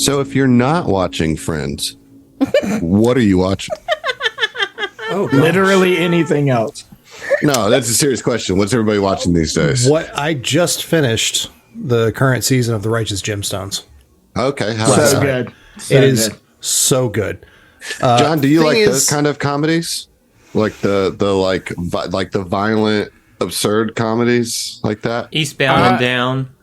So if you're not watching Friends, what are you watching? Oh, literally anything else. No, that's a serious question. What's everybody watching these days? What I just finished the current season of The Righteous Gemstones. Okay, So good. It is so good. John, do you like thing those is- kind of comedies? Like the violent, absurd comedies like that? Eastbound and Down.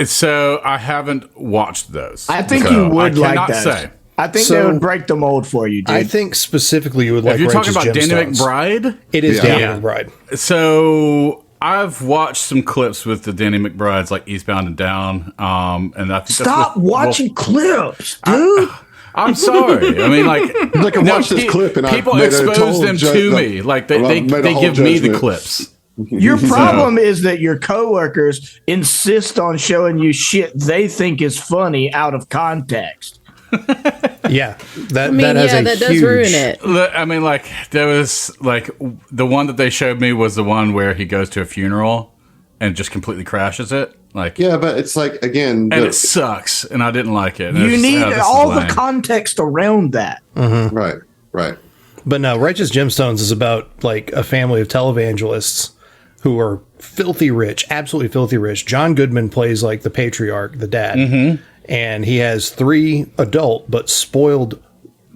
So I haven't watched those. I think So you would I like cannot that. say. I think So- they would break the mold for you, dude. I think specifically you would like If you're talking Righteous about Danny Gemstones. McBride, It is Yeah. Danny Yeah. McBride. so I've watched some clips with the Danny McBrides, like Eastbound and Down, and I think Stop that's with, watching clips, dude. I'm sorry. I mean, like I watched this clip and I people made a expose total them to me. Like they made a whole give me the judgment. clips. Your problem is that your coworkers insist on showing you shit they think is funny out of context. Yeah, that I mean, has a that huge, does ruin it. I mean, like there was like the one that they showed me was the one where he goes to a funeral and just completely crashes it. Like Yeah, but it's like, again, and it sucks, and I didn't like it. And You it's, need this is all the lame. context around that. right. But no, Righteous Gemstones is about like a family of televangelists who are filthy rich, absolutely filthy rich. John Goodman plays like the patriarch, the dad, and he has 3 adult but spoiled,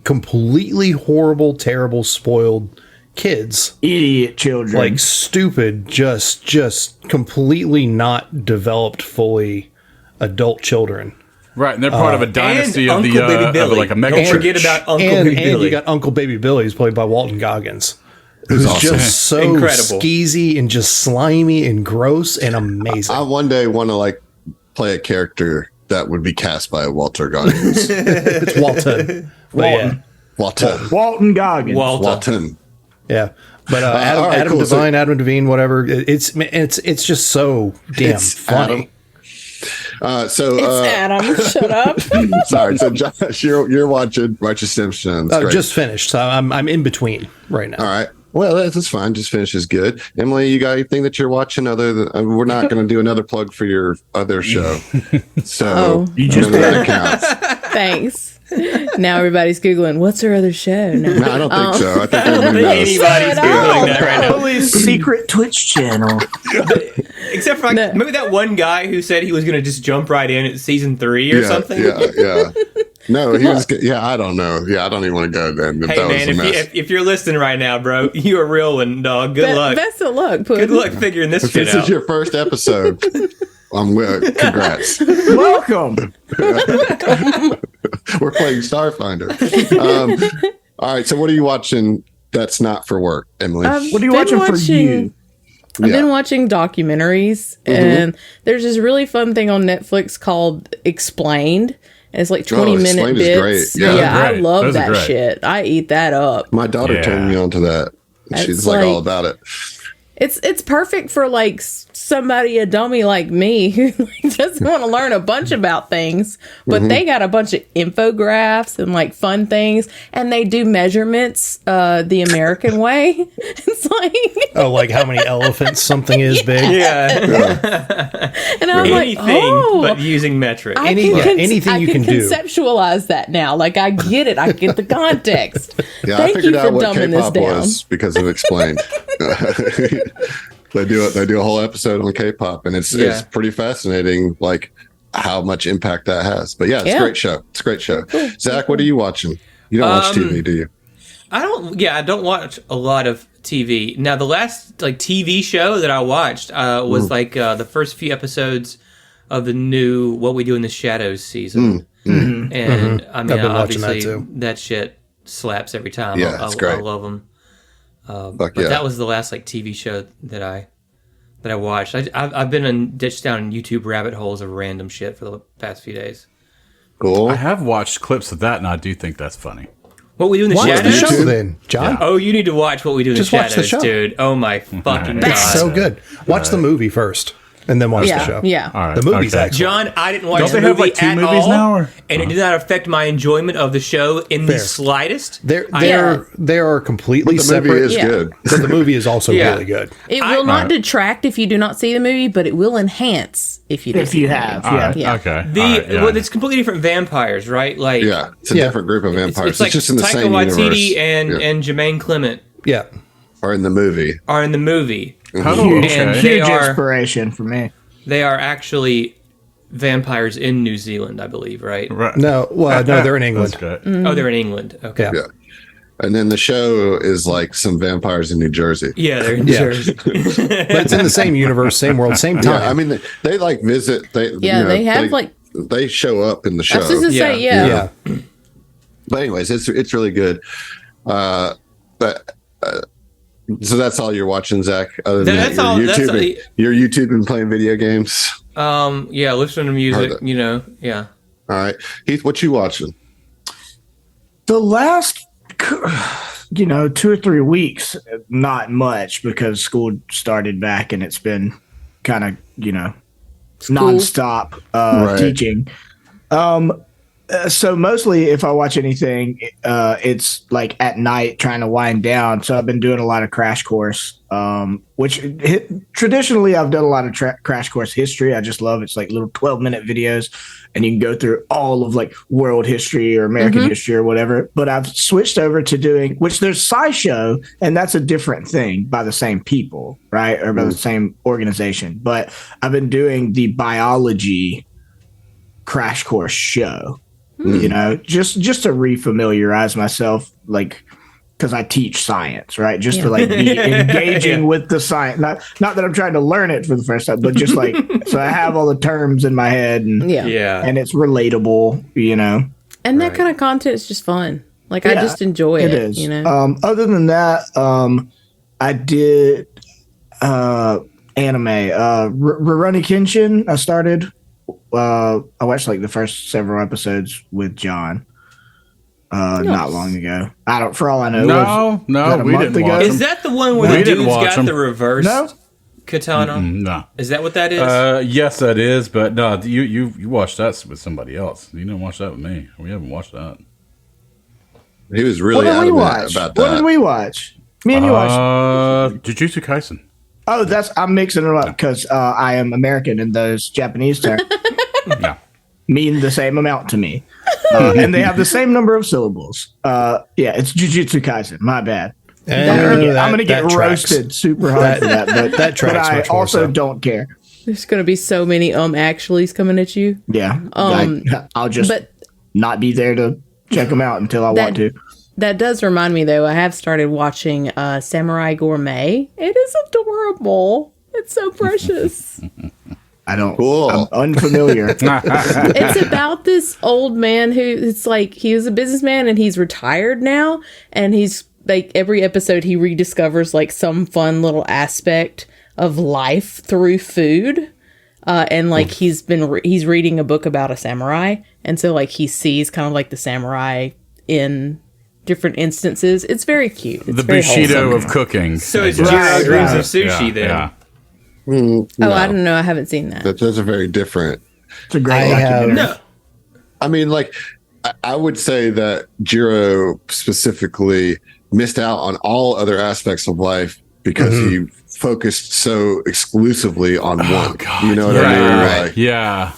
completely horrible, terrible, spoiled kids. Idiot children. Like stupid, just completely not developed fully adult children. Right, and they're part of a dynasty of Uncle the Baby of Billy. like a mega Don't church. forget about Uncle and Baby Billy. you got Uncle Baby Billy, who's played by Walton Goggins, who's awesome. just so Incredible. skeezy and just slimy and gross and amazing. I one day want to like play a character that would be cast by Walter Goggins. It's Walton. But yeah, Walton Goggins. Walton. yeah. But all right, Adam cool. Devine, Adam Devine, whatever. It's just so damn It's funny. It's Adam. Shut up. Sorry, so Josh, you're watching Righteous Gemstones. Great. Just finished. So I'm in between right now. All right. Well, that's fine. Just finish is good. Emily, you got anything that you're watching other than we're not going to do another plug for your other show. So You just none of that counts. Thanks. Now everybody's Googling, what's her other show? No. No, I don't think so. I think everybody knows. Anybody's Shut up. Googling that right now. Emily's secret Twitch channel. Except for like, maybe that one guy who said he was going to just jump right in at season 3 or something. Yeah. No, he was. Yeah, I don't know. Yeah, I don't even want to go then. Hey That man, was a mess. if you're listening right now, bro, you are real one, dog. Good luck. Best of luck, Puddin'. Good luck figuring this If shit this out. is your first episode, congrats. Welcome. We're playing Starfinder. All right, so what are you watching that's not for work, Emily? What are you watching for you? I've been watching documentaries, and there's this really fun thing on Netflix called Explained. And it's like 20-minute Explained is bits. great. Yeah, I great. love Those are that great. shit. I eat that up. My daughter turned me on to that. She's It's like all like- about it. It's perfect for like somebody, a dummy like me, who like, doesn't want to learn a bunch about things, but they got a bunch of infographics and like fun things, and they do measurements the American way. It's like, Oh, like how many elephants something is big. Yeah, and I'm like, anything but using metrics. Anything you can do. conceptualize that now. Like I get it. I get the context. Yeah, Thank I figured you out for what dumbing this K-pop down. was because of Explained. They do a whole episode on K-pop, and it's pretty fascinating, like how much impact that has. But yeah, it's a great show. It's a great show. Zach, what are you watching? You don't watch TV, do you? I don't watch a lot of TV. Now, the last like TV show that I watched was like the first few episodes of the new What We Do in the Shadows season. And I mean, I've been watching that obviously too. that shit slaps every time. Yeah, it's great. I love them. Fuck But yeah. that was the last like TV show that I watched. I've been ditched down YouTube rabbit holes of random shit for the past few days. Cool. I have watched clips of that, and I do think that's funny. What We Do in the Watch the Shadows? show then, John. Oh, you need to watch What We Do in Just the watch the Shadows, show. dude. Oh my fucking That's god. so good. Watch the movie first. and then watch the Yeah, show. yeah. All right. The movie's okay. excellent. John, I didn't watch Don't the they have, movie like, two at movies all, now, or- and it did not affect my enjoyment of the show in the Fair. slightest. They are completely The separate. movie is Yeah. good. But the movie is also Yeah. really good. It will not detract if you do not see the movie, but it will enhance if you do. If see you the have, movie. All right. Yeah. Okay. The All right, yeah. well, it's completely different vampires, right? Like, Yeah, it's a different group of vampires. it's like just in the Taika same Waititi universe. and Jermaine Clement Yeah. Or in the movie. are in the movie. Oh, And okay. they huge are inspiration for me. they are actually vampires in New Zealand, I believe, right? Right. No, well, no, they're in England. That's good. Oh, they're in England. Okay. Yeah. Yeah. And then the show is like some vampires in New Jersey. Yeah, they're in Yeah. Jersey. But it's in the same universe, same world, same time. Yeah, I mean, they like visit. They have, like- they show up in the I was just show. to say, Yeah. yeah. But anyways, it's really good. But so that's all you're watching, Zach. Other than That's that, all- you're that's all- YouTubing. You're YouTubing playing video games. Yeah, listening to music, Heard it. yeah. All right, Heath, what you watching? The last, 2 or 3 weeks, not much because school started back and it's been kind of, nonstop Right. teaching. So mostly if I watch anything, it's like at night trying to wind down. So I've been doing a lot of Crash Course, which traditionally I've done a lot of Crash Course history. I just love it's like little 12-minute videos and you can go through all of like world history or American history or whatever. But I've switched over to doing, which there's SciShow, and that's a different thing by the same people, right? Or by the same organization. But I've been doing the biology Crash Course show. Just to refamiliarize myself, like, because I teach science, right? Just to like be engaging with the science. Not that I'm trying to learn it for the first time, but just like so I have all the terms in my head and and it's relatable, And that kind of content is just fun. Like I just enjoy it. It is. You Other than that, I did anime. Rurouni Kenshin. I started. I watched like the first several episodes with John not long ago. I don't. For all I know, we didn't watch Is that the one where the dude's got the reverse katana? No. Is that what that is? Yes, that is. But no, you watched that with somebody else. You didn't watch that with me. We haven't watched that. He was really what did we adamant watch? about that. What did we watch? Me and you watched. Jujutsu Kaisen. Oh, I'm mixing it up because I am American and those Japanese terms Yeah. mean the same amount to me. And they have the same number of syllables. It's Jujutsu Kaisen. My bad. I'm going to get roasted super hard for that. But, that tracks but I much more also so. don't care. There's going to be so many actuallys coming at you. Yeah. I'll just not be there to check them out until I want to. That does remind me, though, I have started watching Samurai Gourmet. It is adorable. It's so precious. I don't. Cool. I'm unfamiliar. It's about this old man who it's like he was a businessman and he's retired now, and he's like every episode he rediscovers like some fun little aspect of life through food. And like he's reading a book about a samurai, and so like he sees kind of like the samurai in different instances. It's very cute. It's The very Bushido wholesome. of cooking. So it's I guess. Jiro Dreams of Sushi then. Yeah. Oh, I don't know. I haven't seen that. Those are very different. It's a great documentary. No. I mean, like, I would say that Jiro specifically missed out on all other aspects of life because he focused so exclusively on one. God, you know what I mean? Like, Yeah.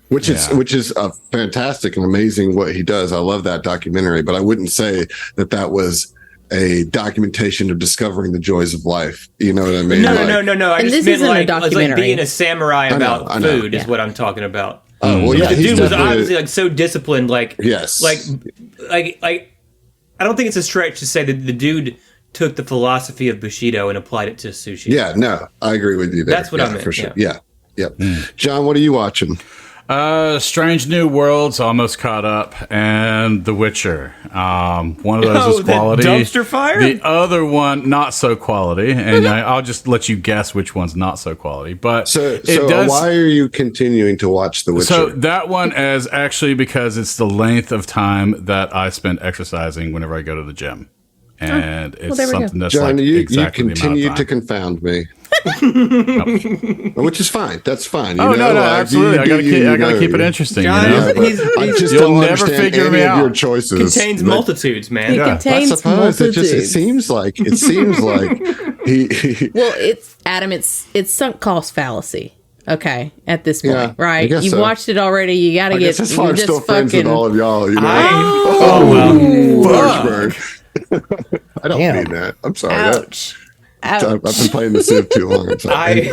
which is a fantastic and amazing what he does. I love that documentary, but I wouldn't say that was a documentation of discovering the joys of life. You know what I mean? No. I And just this meant isn't a like, it's like documentary. being a samurai about I know. food is what I'm talking about. Oh, well, The he's dude was definitely- obviously like so disciplined. Like, Yes. like I don't think it's a stretch to say that the dude took the philosophy of Bushido and applied it to sushi. Yeah, no, I agree with you there. That's what I meant, for sure. Yeah. Yep. John, what are you watching? Strange New Worlds almost caught up, and The Witcher. One of those is quality. The dumpster fire? The other one, not so quality. And I'll just let you guess which one's not so quality. But So why are you continuing to watch The Witcher? So that one is actually because it's the length of time that I spend exercising whenever I go to the gym. And it's there we go. something that's John, like you exactly the amount continue of to time. confound me. Which is fine. That's fine. Oh, no, absolutely. I gotta keep it interesting. John, you know? I just You'll don't never understand figure any me of out. your choices. Contains But multitudes, man. It Yeah. I contains suppose multitudes. it seems like he Well, it's Adam. It's sunk cost fallacy. Okay, at this point, Yeah, I right? guess You've so. watched it already. You got to I get. guess that's why I'm just still friends with fucking- all of y'all. You know, Well. Flirtsburg. I don't Damn. mean that. I'm sorry. Ouch! I've Ouch! been playing the Sivv too long. I'm sorry.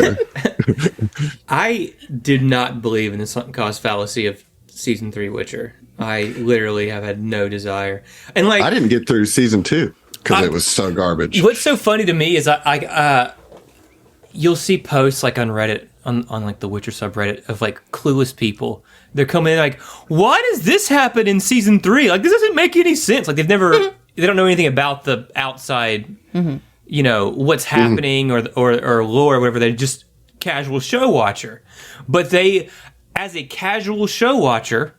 I did not believe in the sunk cost fallacy of season 3 Witcher. I literally have had no desire. And like I didn't get through season 2 because it was so garbage. what's so funny to me is you'll see posts like on Reddit on like the Witcher subreddit of like clueless people. They're coming in like, why does this happen in season 3? Like, this doesn't make any sense. Like, they don't know anything about the outside, you know, what's happening or lore or whatever. They're just casual show watcher. But they, as a casual show watcher,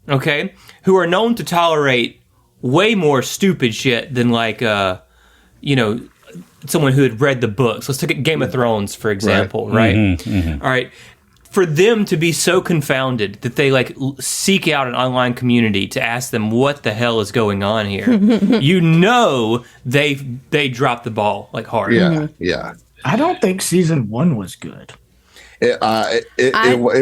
okay, who are known to tolerate way more stupid shit than like, you know, someone who had read the books. Let's take Game of Thrones, for example, right? All right. For them to be so confounded that they like seek out an online community to ask them what the hell is going on here, you know, they dropped the ball like hard. Yeah, yeah. I don't think season 1 was good. It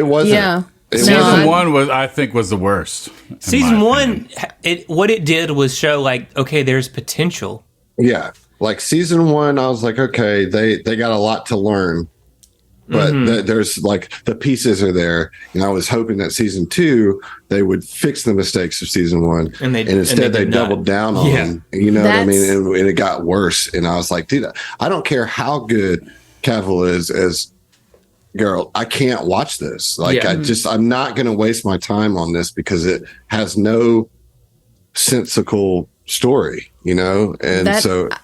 wasn't. Yeah. Season 1 I think was the worst. in Season my 1, opinion. what it did was show like, okay, there's potential. Yeah. Like season 1, I was like, okay, they got a lot to learn. But there's like the pieces are there, and I was hoping that season 2 they would fix the mistakes of season 1, And instead they did not. doubled down on Yeah. them. You know what I mean? That's- And it got worse, and I was like, dude, I don't care how good Cavill is as Geralt. I can't watch this. Like, Yeah. I'm not going to waste my time on this because it has no sensical story, you know, and That- so. I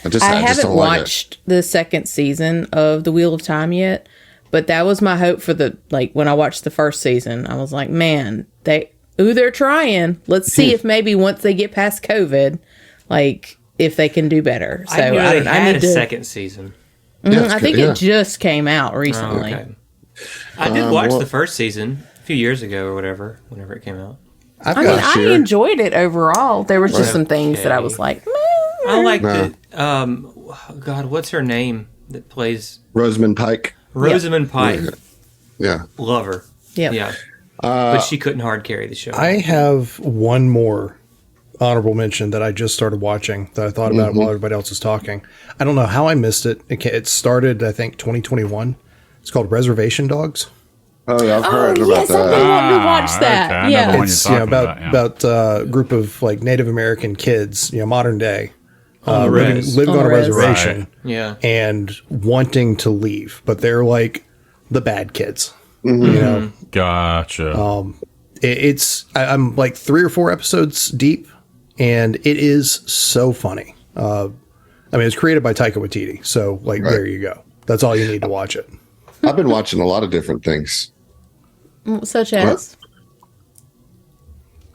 I just haven't don't like it. watched the second season of The Wheel of Time yet, but that was my hope for when I watched the first season. I was like, man, they're trying. Let's see if maybe once they get past COVID, like if they can do better. So I knew they had need a to. second season. Yeah, I think yeah. it just came out recently. Okay. I did watch well- the first season a few years ago or whatever, whenever it came out. I've I mean, got I Sure. enjoyed it overall. There was just some things that I Okay. was like, I liked No. it. God, what's her name that plays Rosamund Pike. Rosamund Pike? Yeah. Love her. Yep. Yeah. But she couldn't hard carry the show. I have one more honorable mention that I just started watching that I thought about while everybody else was talking. I don't know how I missed it. It started, I think, 2021. It's called Reservation Dogs. Oh, yeah, I've heard about yes, I've been that. wanting to watch that. okay, I know the Yeah. one you're It's talking about a group of like Native American kids, modern day, the living res. on a On the res. reservation Right. Yeah. and wanting to leave, but they're like the bad kids. You know, Gotcha. I'm like 3 or 4 episodes deep, and it is so funny. I mean, it's created by Taika Waititi, so like there you go. That's all you need to watch it. I've been watching a lot of different things. Such as?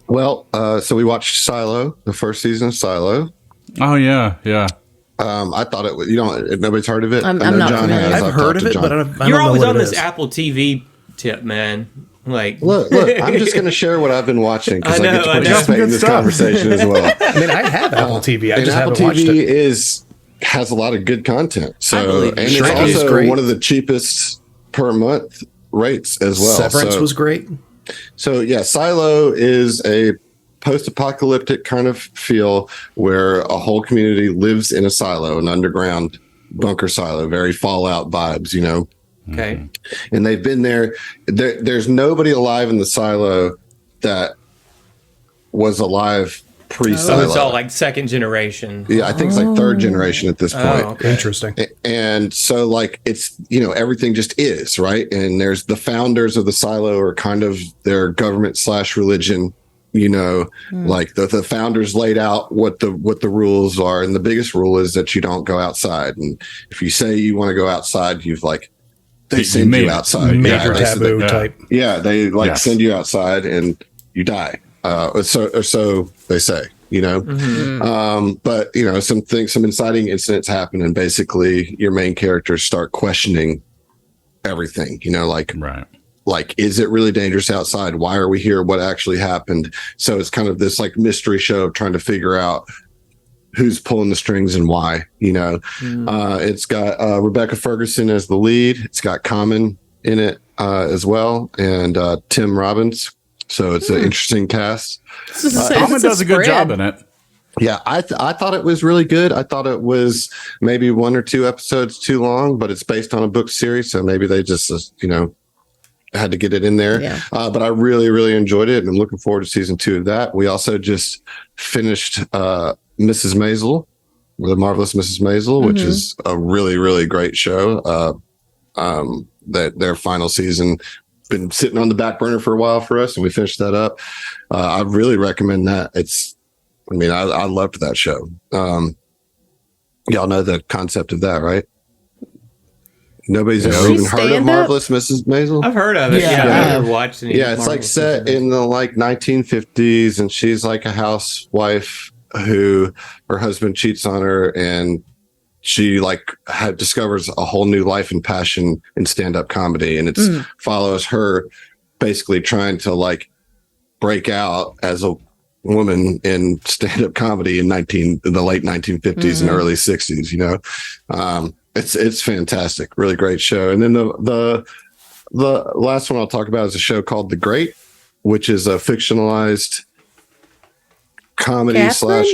Well, so we watched Silo, the first season of Silo. Oh yeah. I thought it was, nobody's heard of it. I'm I know not John familiar. has. I've talked heard of to it, John. but I don't You're know always what on it this is. Apple TV tip, man. Like, Look, I'm just going to share what I've been watching because I I, get to know, I know. participate in this Good stuff. conversation as well. I mean, I have Apple TV. I And just Apple haven't watched TV it. has a lot of good content. I believe So, it. and it's Shrinking is also great. one of the cheapest per month rates as well. Severance So- was great. So yeah, Silo is a post-apocalyptic kind of feel where a whole community lives in a silo, an underground bunker silo, very Fallout vibes, okay. And they've been there. There's nobody alive in the silo that was alive So pre-silo. it's all like second generation. Yeah, I think it's like third generation at this point. Oh, okay. Interesting. And so like it's everything just is right, and there's the founders of the silo are kind of their government / religion, like the founders laid out what the rules are, and the biggest rule is that you don't go outside, and if you say you want to go outside, they You send made you it. outside. Major they- taboo yeah. type. yeah, they Yes. send you outside and you die. So they say. you know. But you know, some inciting incidents happen, and basically your main characters start questioning everything, you know, like is it really dangerous outside? Why are we here? What actually happened? So it's kind of this like mystery show of trying to figure out who's pulling the strings and why, you know. It's got Rebecca Ferguson as the lead. It's got Common in it as well, and Tim Robbins. So it's an interesting cast. Common does a good job in it. Yeah, I thought it was really good. I thought it was maybe 1 or 2 episodes too long, but it's based on a book series, so maybe they just, you know, had to get it in there. Yeah. But I really, really enjoyed it, and I'm looking forward to season 2 of that. We also just finished Mrs. Maisel, The Marvelous Mrs. Maisel, which is a really, really great show. That their final season been sitting on the back burner for a while for us, and we finished that up. I really recommend that. I loved that show. Y'all know the concept of that, right? Nobody's ever even heard of Marvelous Mrs. Maisel? I've heard of it. Yeah, I've never watched any. Yeah, it's like set in the like 1950s, and she's like a housewife who her husband cheats on her, and she like discovers a whole new life and passion in stand-up comedy, and it follows her basically trying to like break out as a woman in stand-up comedy in the late 1950s and early 60s, you know. It's fantastic, really great show. And then the last one I'll talk about is a show called The Great, which is a fictionalized comedy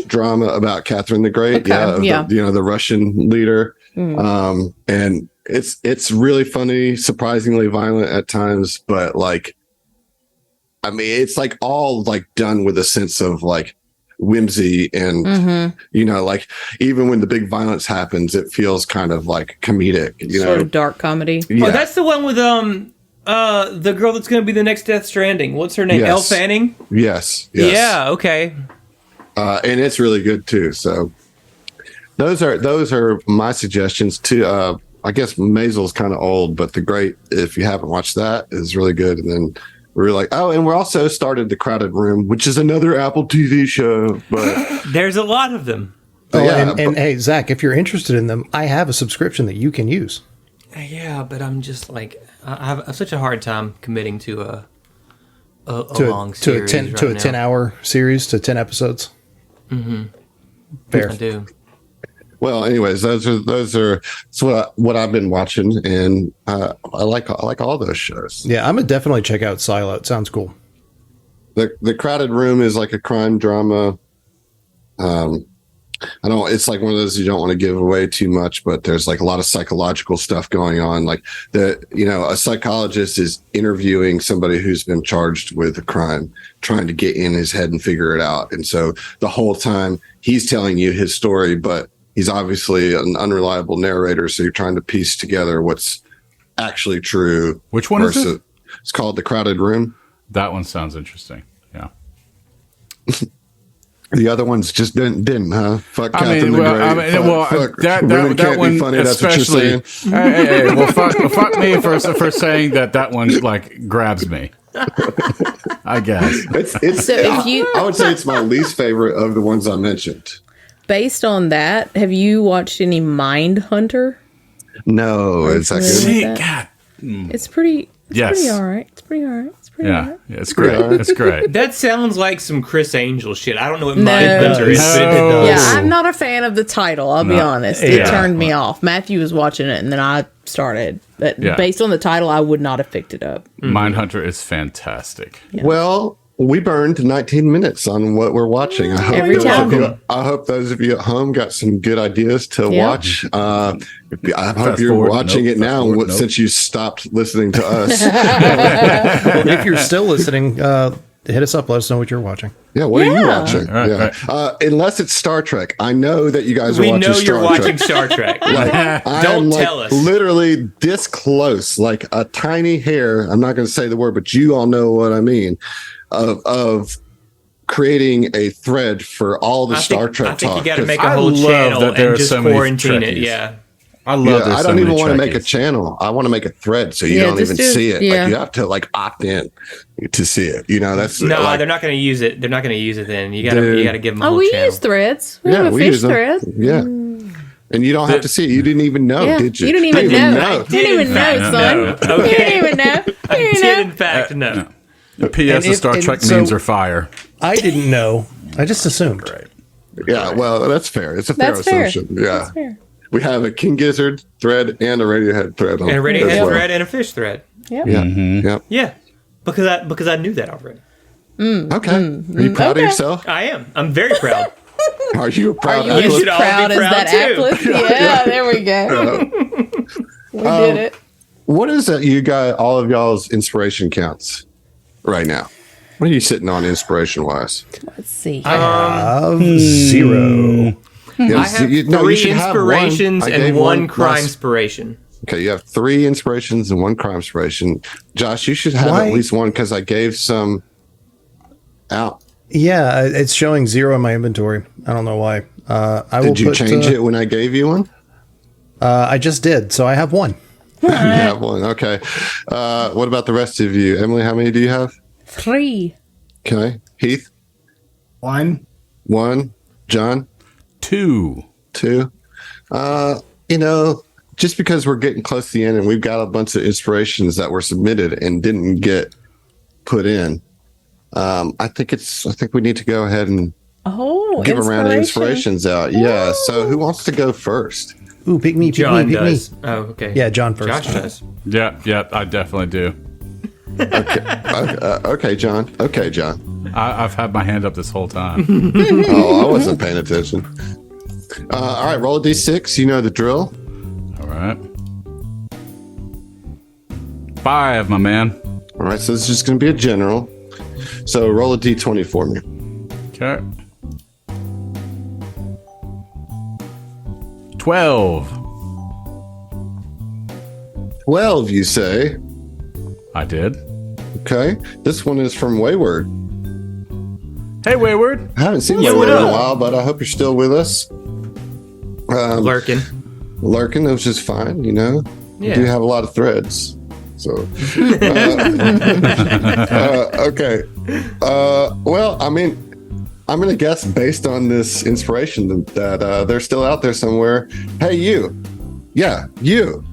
/ drama about Catherine the Great. The Russian leader. And it's really funny, surprisingly violent at times, but like, I mean, it's like all like done with a sense of like whimsy and you know, like even when the big violence happens, it feels kind of like comedic, you sort know, of dark comedy. Oh, that's the one with the girl that's going to be the next Death Stranding. What's her name? Elle Fanning. Yes. Yeah. Okay. And it's really good too. So those are my suggestions too. I guess Maisel's kind of old, but The Great, if you haven't watched that, is really good. And then we're like, and we're also started The Crowded Room, which is another Apple TV show. But there's a lot of them. And hey, Zach, if you're interested in them, I have a subscription that you can use. Yeah, but I'm just like, I have such a hard time committing to a long series. To a 10-hour series, to 10 episodes. Fair. I do. Well, anyways, those are what I've been watching, and I like all those shows. Yeah, I'm gonna definitely check out Silo. It sounds cool. The Crowded Room is like a crime drama. It's like one of those you don't want to give away too much, but there's like a lot of psychological stuff going on. Like a psychologist is interviewing somebody who's been charged with a crime, trying to get in his head and figure it out. And so the whole time he's telling you his story, but he's obviously an unreliable narrator. So you're trying to piece together what's actually true. Which one is it? It's called The Crowded Room. That one sounds interesting. Yeah. The other ones just didn't, huh? Fuck Catherine the Great. That one be funny, that's what you're saying. Hey, well, fuck me for saying that one like grabs me. I guess. I would say it's my least favorite of the ones I mentioned. Based on that, have you watched any Mind Hunter? No, it's not good. God. It's pretty. It's pretty all right. It's pretty all right. Yeah, it's great. It's great. That sounds like some Chris Angel shit. I don't know what Mindhunter is. But it does. Yeah, I'm not a fan of the title. I'll be honest. It turned me off. Matthew was watching it, and then I started. But based on the title, I would not have picked it up. Mindhunter is fantastic. Yeah. Well, we burned 19 minutes on what we're watching. I hope those of you at home got some good ideas to watch. I hope you're watching it now since you stopped listening to us. If you're still listening, hit us up. Let us know what you're watching. Yeah, what are you watching? Right. Unless it's Star Trek. I know that you guys are watching Star Trek. We know you're watching Star Trek. Don't tell us. Literally this close, like a tiny hair. I'm not going to say the word, but you all know what I mean. Of creating a thread for all the Star Trek talk. I think you got to make a whole channel and just quarantine it. Yeah. I love. Yeah, there's I so don't even many want to make a Trekkies. channel. I want to make a thread so you Yeah, don't just even do- see it. yeah. Like you have to like opt in to see it. You know, that's No, like, they're not going to use it. They're not going to use it. Then you got Dude. to give them a Oh, whole we channel. use threads. We have a we fish use them. thread. Yeah. And you don't have to see it. You didn't even know, Yeah, did you? you didn't even know. You didn't even know, No. son. You Okay. didn't even know. You I didn't did, know. in fact, no. The PS And of Star and Trek so- memes are fire. I didn't know. I just assumed. Right. Yeah, well, that's fair. It's a fair That's fair. assumption. Yeah. That's fair. We have a King Gizzard thread and a Radiohead thread. And a as Radiohead well. thread and a fish thread. Yep. Yeah. Mm-hmm. Yeah. Yeah, because I knew that already. Okay. Are you proud of Okay. yourself? I am. I'm very proud. Are you a proud You You athlete? should all proud be as proud, that too. atlas? Yeah, there we go. We did it. What is it you got all of y'all's inspiration counts right now? What are you sitting on inspiration wise? Let's see. I have 0. I have three inspirations and one crime inspiration. Okay, you have 3 inspirations and 1 crime inspiration. Josh, you should have Why? at least one because I gave some out. Yeah, it's showing 0 in my inventory. I don't know why. I will Did you put, change it when I gave you one? I just did, so I have 1. You have one. Okay. What about the rest of you? Emily, how many do you have? 3. Okay. Heath? 1. 1. John? 2. 2. You know, just because we're getting close to the end and we've got a bunch of inspirations that were submitted and didn't get put in, I think we need to go ahead and Oh, give a round of inspiration. inspirations out. Yeah. So who wants to go first? Ooh, pick me, pick John me, pick does. me. Oh, okay. Yeah, John first. Josh does. Yep, I definitely do. Okay, John. Okay, John. I've had my hand up this whole time. Oh, I wasn't paying attention. All right, roll a d6. You know the drill. All right. 5, my man. All right, so this is just going to be a general. So roll a d20 for me. Okay. 12. 12, you say. I did. Okay. This one is from Wayward. Hey, Wayward. I haven't seen Yeah, Wayward what in a up? while, but I hope you're still with us. Lurking. Lurking, which is fine, you know. Yeah. You do have a lot of threads. So, okay. Well, I mean, I'm going to guess based on this inspiration that they're still out there somewhere. Hey, you. Yeah, you.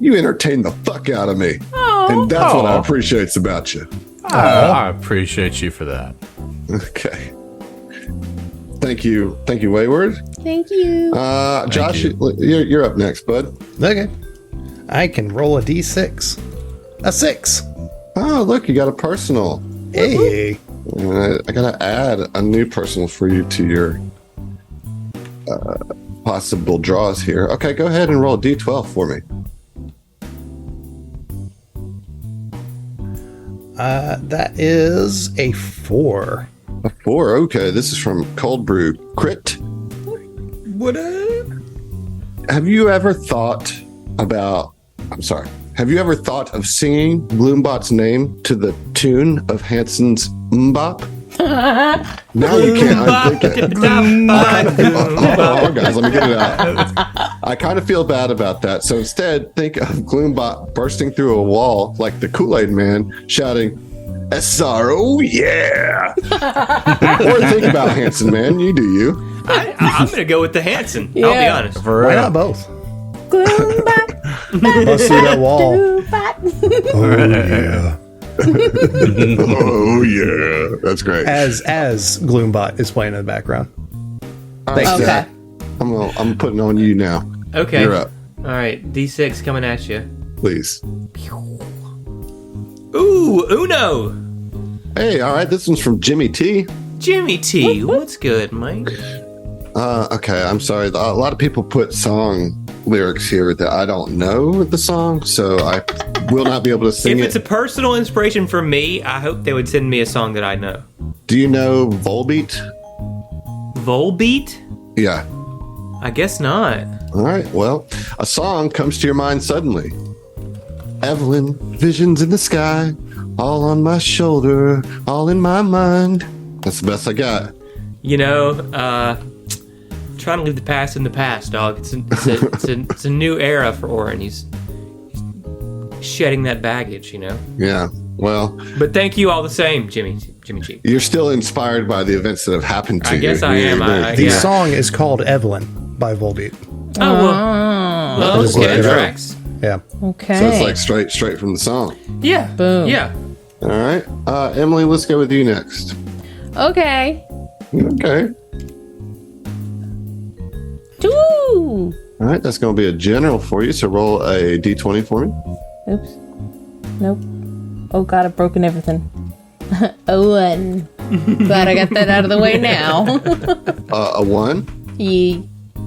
You entertain the fuck out of me. And that's what I appreciate about you. I appreciate you for that. Okay. Thank you. Thank you, Wayward. Thank you. Josh, you're up next, bud. Okay. I can roll a d6. A 6. Oh, look, you got a personal. Hey. I gotta add a new personal for you to your possible draws here. Okay, go ahead and roll a d12 for me. That is a 4. A 4. Okay, this is from Cold Brew Crit. What up? Have you ever thought about? I'm sorry. Have you ever thought of singing Gloombot's name to the tune of Hanson's Mbop? Now you can't unthink it. Oh, guys, let me get it out. I kind of feel bad about that. So instead, think of Gloombot bursting through a wall like the Kool-Aid Man, shouting, "SRO, yeah!" Or think about Hanson, man. You do you. I'm going to go with the Hanson. I'll be Yeah. honest. For Why real. not both? Gloombot, Bust through that wall. Doobat. Oh yeah, that's great. As Gloombot is playing in the background. All right, Okay. Zach, I'm putting on you now. Okay. You're up, All right. D6 coming at you. please. Ooh, Uno. Hey, all right, this one's from Jimmy T. Jimmy T. What's good, Mike? Okay, I'm sorry. A lot of people put song lyrics here that I don't know the song, so I will not be able to sing If it. it's a personal inspiration for me, I hope they would send me a song that I know. Do you know Volbeat? Volbeat? Yeah. I guess not. All right. Well, a song comes to your mind suddenly. Evelyn, visions in the sky, all on my shoulder, all in my mind. That's the best I got. You know, trying to leave the past in the past, dog. It's a new era for Oren. He's shedding that baggage, you know. Yeah. Well, but thank you all the same, Jimmy G. You're still inspired by the events that have happened to you. I guess I am. The song is called Evelyn by Volbeat. Oh, well, let's get into tracks. Yeah. Okay. So it's like straight from the song. Yeah. Boom. Yeah. All right. Emily, let's go with you next. Okay. Okay. Ooh. All right. That's going to be a general for you. So roll a d20 for me. Oops. Nope. Oh God, I've broken everything. 1. Glad I got that out of the way now. A 1? Yeah.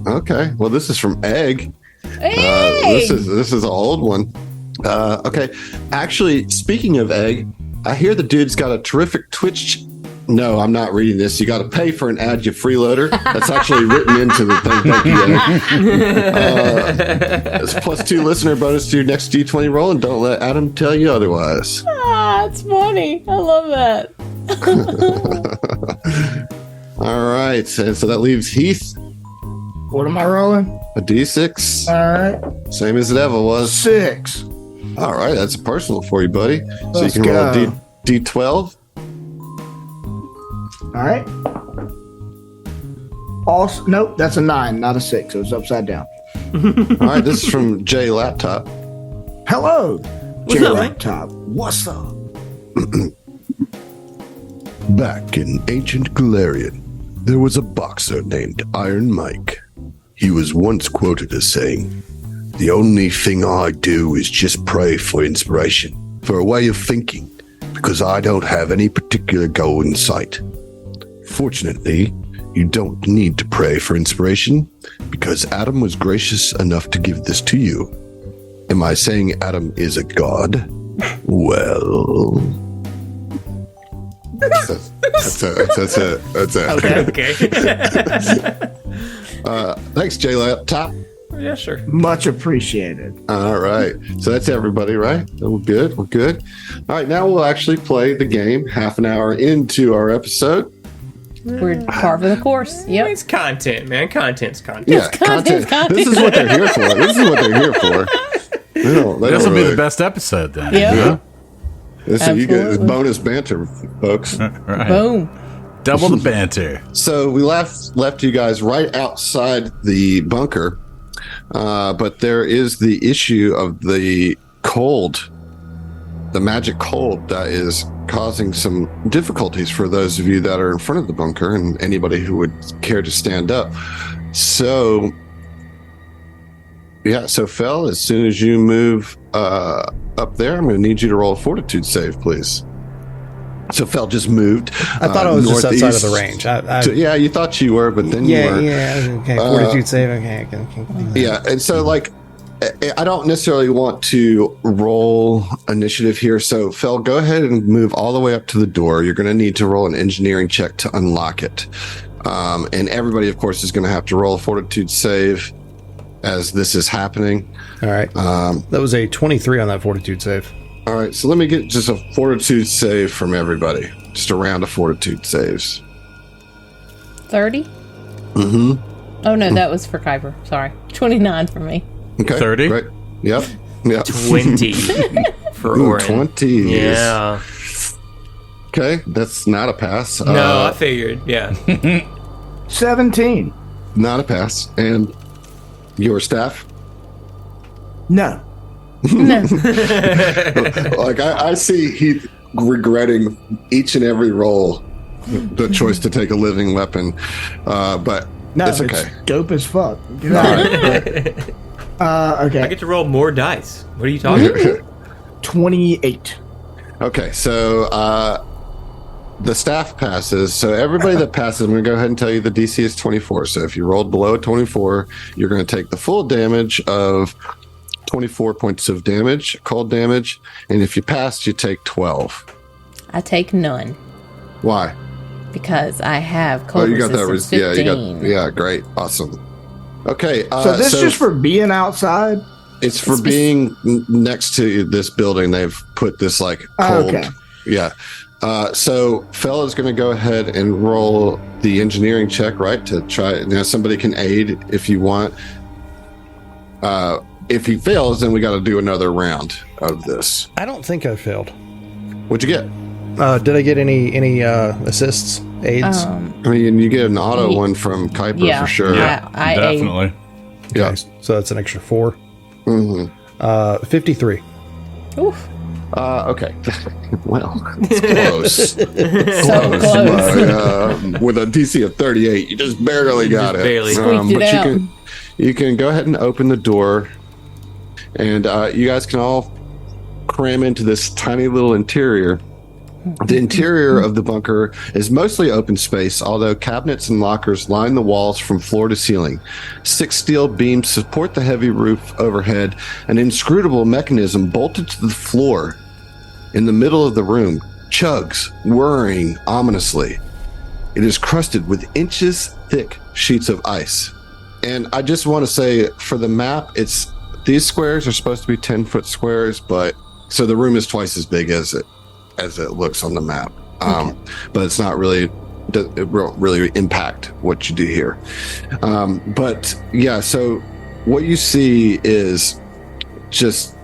Okay. Well, this is from Egg. Hey! This is an old one. Okay. Actually, speaking of Egg, I hear the dude's got a terrific Twitch. No, I'm not reading this. You got to pay for an ad, you freeloader. That's actually written into the thing. Thank you, Egg. It's +2 listener bonus to your next D20 roll, and don't let Adam tell you otherwise. It's funny. I love that. All right. And so that leaves Heath. What am I rolling? A D6. All right. Same as it ever was. 6. All right. That's a personal for you, buddy. So Let's you can roll a go. D12. All right. Also, nope, that's a 9, not a 6. It was upside down. All right. This is from J Laptop. Hello, What's up, man? J-Laptop. What's up? Back in ancient Galarian, there was a boxer named Iron Mike. He was once quoted as saying, "The only thing I do is just pray for inspiration, for a way of thinking, because I don't have any particular goal in sight." Fortunately, you don't need to pray for inspiration, because Adam was gracious enough to give this to you. Am I saying Adam is a god? Well... That's it. Okay. Thanks, J Laptop. Yeah, sure. Much appreciated. All right. So that's everybody, right? We're good. All right. Now we'll actually play the game half an hour into our episode. We're par for the course. Yep. It's content, man. Content's content. Yeah, Content's content. This is what they're here for. This This will be the best episode then. Yeah. Yeah. This is you get Absolutely. bonus banter, folks. Right. Boom. Double the banter. So we left you guys right outside the bunker, but there is the issue of the cold, the magic cold that is causing some difficulties for those of you that are in front of the bunker and anybody who would care to stand up. So, yeah, so Fel, as soon as you move up there, I'm going to need you to roll a fortitude save, please. So Fel just moved. I thought I was just outside of the range. Yeah, you thought you were, but then you weren't. Okay. Fortitude save. Okay. Yeah, and so like I don't necessarily want to roll initiative here. So Fel, go ahead and move all the way up to the door. You're going to need to roll an engineering check to unlock it. And everybody, of course, is going to have to roll a fortitude save as this is happening. All right. That was a 23 on that fortitude save. All right, so let me get just a fortitude save from everybody. Just a round of fortitude saves. 30? Mm-hmm. Oh, no, that was for Kuiper. Sorry. 29 for me. Okay. 30? Great. Yep. 20 for Ooh, Oren. 20. Yeah. Okay, that's not a pass. No, I figured. Yeah. 17. Not a pass. And your staff? No. No. Like I see Heath regretting each and every roll the choice to take a living weapon, but No, it's okay. It's dope as fuck. Get out of it. Okay. I get to roll more dice. What are you talking about? 28. Okay, so the staff passes. So everybody that passes, I'm going to go ahead and tell you the DC is 24. So if you rolled below a 24, you're going to take the full damage of 24 points of damage, cold damage, and if you passed, you take 12. I take none Why? because I have cold resistance 15. Yeah, great, awesome. Okay, So this just for being outside? it's for being next to this building. They've put this like cold, Okay. yeah. So Fel is going to go ahead and roll the engineering check, right? To try. Somebody can aid if you want. If he fails, then we got to do another round of this. I don't think I failed. What'd you get? Did I get any assists, aids? I mean, you get an auto one from Kuiper for sure. I Definitely. Yeah. So that's an extra 4. Mm-hmm. 53. Oof. Okay. Well, it's close. So close. With a DC of 38, you just barely got it. barely. Squeaked it out. You can go ahead and open the door, and you guys can all cram into this tiny little interior. The interior of the bunker is mostly open space, although cabinets and lockers line the walls from floor to ceiling. 6 steel beams support the heavy roof overhead. An inscrutable mechanism bolted to the floor in the middle of the room chugs, whirring ominously. It is crusted with inches thick sheets of ice. And I just want to say, for the map, these squares are supposed to be 10-foot squares, but so the room is twice as big as it looks on the map. But it's not really, it won't really impact what you do here. But yeah, so what you see is just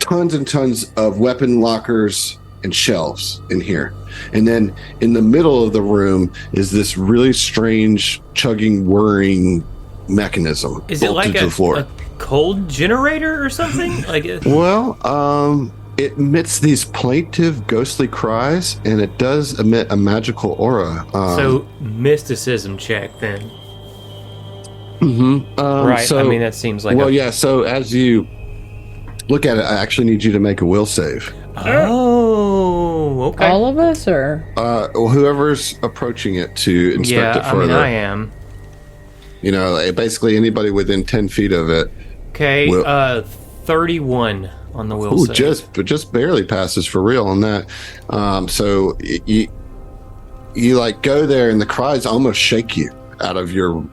tons and tons of weapon lockers and shelves in here. And then in the middle of the room is this really strange chugging, whirring mechanism. Is it like to the floor. a cold generator or something? It emits these plaintive, ghostly cries, and it does emit a magical aura. So mysticism check then. Right. I mean, that seems like. So as you look at it, I actually need you to make a will save. Oh, okay. All of us, or Whoever's approaching it to inspect it further. I am. Basically anybody within 10 feet of it. Okay, 31 on the will save. just barely passes for real on that. So you like go there and the cries almost shake you out of your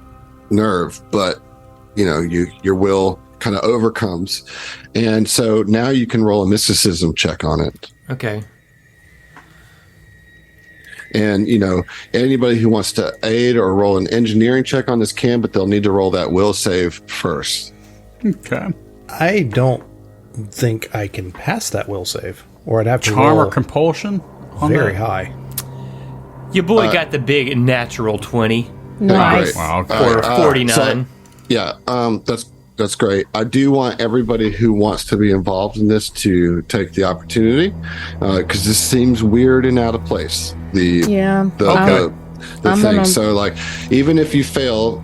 nerve, but your will kind of overcomes, and so now you can roll a mysticism check on it. Okay. And anybody who wants to aid or roll an engineering check on this can, but they'll need to roll that will save first. Okay. I don't think I can pass that will save, or I'd have to Charm roll or compulsion? very high. Your boy got the big natural 20 nice. Wow. or 49. That's great. I do want everybody who wants to be involved in this to take the opportunity, because this seems weird and out of place. The thing. So, like, even if you fail,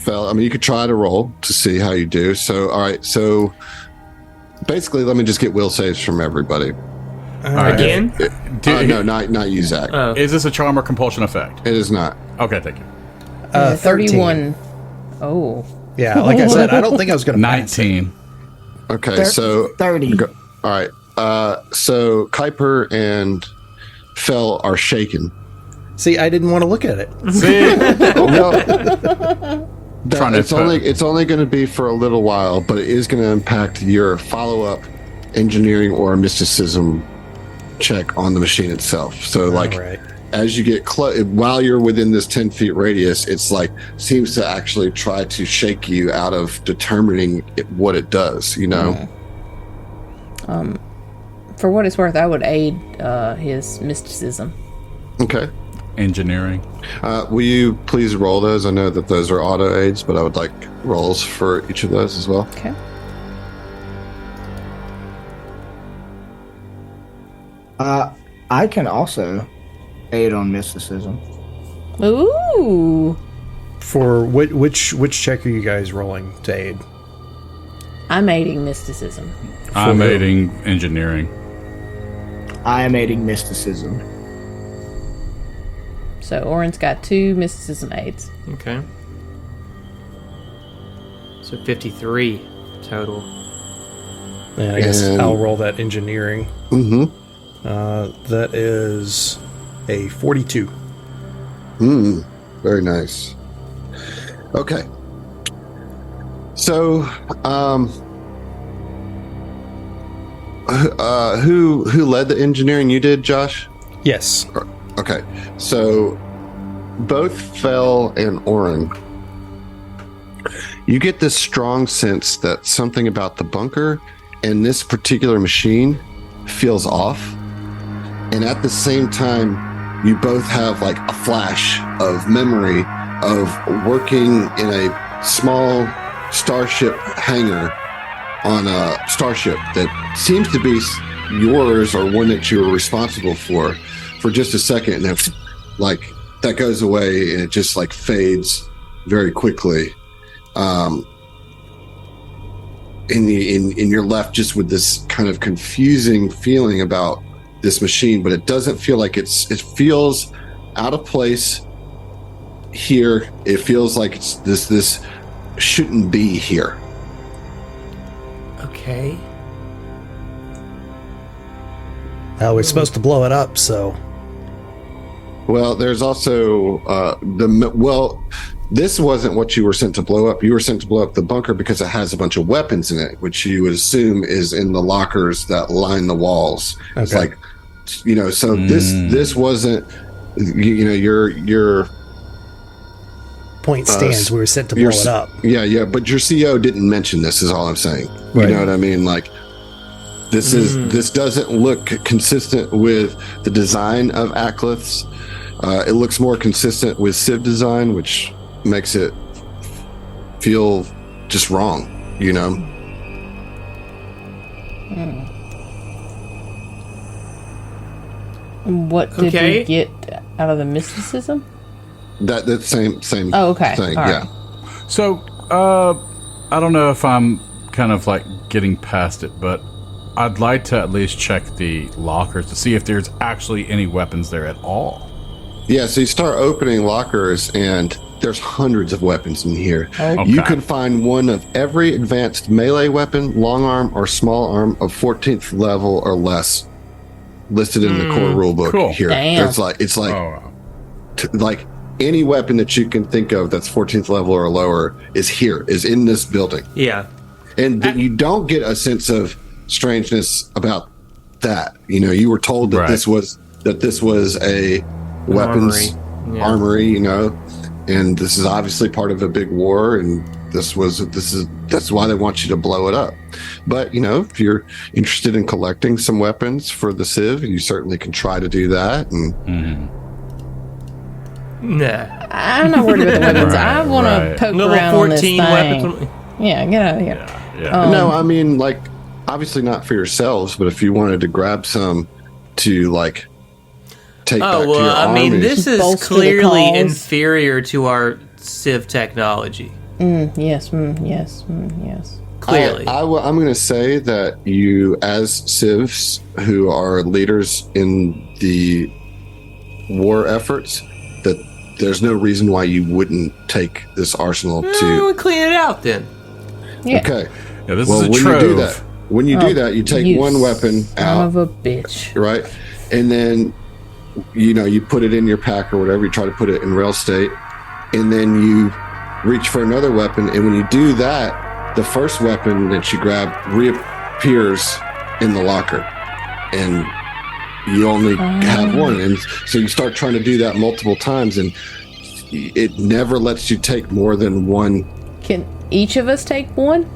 I mean, you could try to roll to see how you do. So, all right. So, basically, let me just get will saves from everybody. Again? No, not you, Zach. Is this a charm or compulsion effect? It is not. Okay, thank you. 31. Oh. Yeah, like I said, I don't think I was going to 19. Okay, so 30. All right. So Kuiper and Fel are shaken. See, I didn't want to look at it. It's only going to be for a little while, but it is going to impact your follow-up engineering or mysticism check on the machine itself. So, as you get close, while you're within this 10 feet radius, it's like seems to actually try to shake you out of determining what it does. For what it's worth, I would aid his mysticism. Okay. Engineering. Will you please roll those? I know that those are auto aids, but I would like rolls for each of those as well. Okay. I can also aid on mysticism. Ooh. For which check are you guys rolling to aid? I'm aiding mysticism. I'm aiding engineering. I am aiding mysticism. So Oren's got 2 mysticism aids. Okay. So 53 total. And I guess I'll roll that engineering. Mm-hmm. That is a 42. Very nice. Okay. So, who led the engineering? You did, Josh? Yes. Okay, so both Fell and Oren, you get this strong sense that something about the bunker and this particular machine feels off. And at the same time, you both have like a flash of memory of working in a small starship hangar on a starship that seems to be yours or one that you were responsible for just a second. And then like that goes away and it just like fades very quickly. And you're left just with this kind of confusing feeling about this machine, but it doesn't feel like it feels out of place here. It feels like it's this shouldn't be here. Okay. We're supposed to blow it up, so. Well, there's also this wasn't what you were sent to blow up. You were sent to blow up the bunker because it has a bunch of weapons in it, which you would assume is in the lockers that line the walls. Okay. It's like, so this wasn't, your point stands. We were sent to blow it up. Yeah, but your CO didn't mention this, is all I'm saying. Right. You know what I mean? Like, this doesn't look consistent with the design of Acklith's. It looks more consistent with Sivv design, which makes it feel just wrong, What did we get out of the mysticism? That same oh, okay. thing, all yeah. Right. So, I don't know if I'm kind of like getting past it, but I'd like to at least check the lockers to see if there's actually any weapons there at all. Yeah, so you start opening lockers and there's hundreds of weapons in here. Okay. You can find one of every advanced melee weapon, long arm or small arm of 14th level or less listed in the core rulebook. Cool. Here. Damn. It's like any weapon that you can think of that's 14th level or lower is in this building. Yeah. And you don't get a sense of strangeness about that. You were told that this was a weapons armory, and this is obviously part of a big war, and that's why they want you to blow it up. But if you're interested in collecting some weapons for the Sivv, you certainly can try to do that. And Nah. I'm not worried about the weapons. I want to poke Level around on this 14 thing. weapons. Yeah, get out of here. Yeah. no, I mean, like, obviously not for yourselves, but if you wanted to grab some to like take back to your armies. This is Bolster the clearly cause. inferior to our Sivv technology. Yes. Clearly. I'm going to say that you, as Sivs who are leaders in the war efforts, that there's no reason why you wouldn't take this arsenal to we clean it out then. Yeah. Okay. Yeah, this Well, is a when trove. you do that, you take one weapon Son out, of a bitch. right? And then you put it in your pack or whatever, you try to put it in rail state, and then you reach for another weapon, and when you do that, the first weapon that you grab reappears in the locker, and you only have one. And so you start trying to do that multiple times, and it never lets you take more than one. Can each of us take one?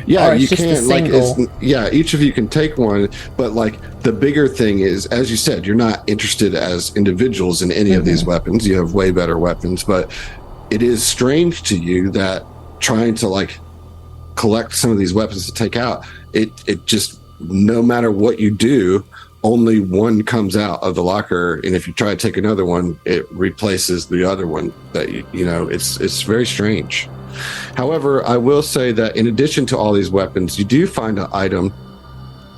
Yeah, Or it's you just a can. Like, single? each of you can take one, but like the bigger thing is, as you said, you're not interested as individuals in any of these weapons. You have way better weapons, but it is strange to you that trying to like collect some of these weapons to take out, it just, no matter what you do, only one comes out of the locker, and if you try to take another one, it replaces the other one. That it's very strange. However, I will say that in addition to all these weapons, you do find an item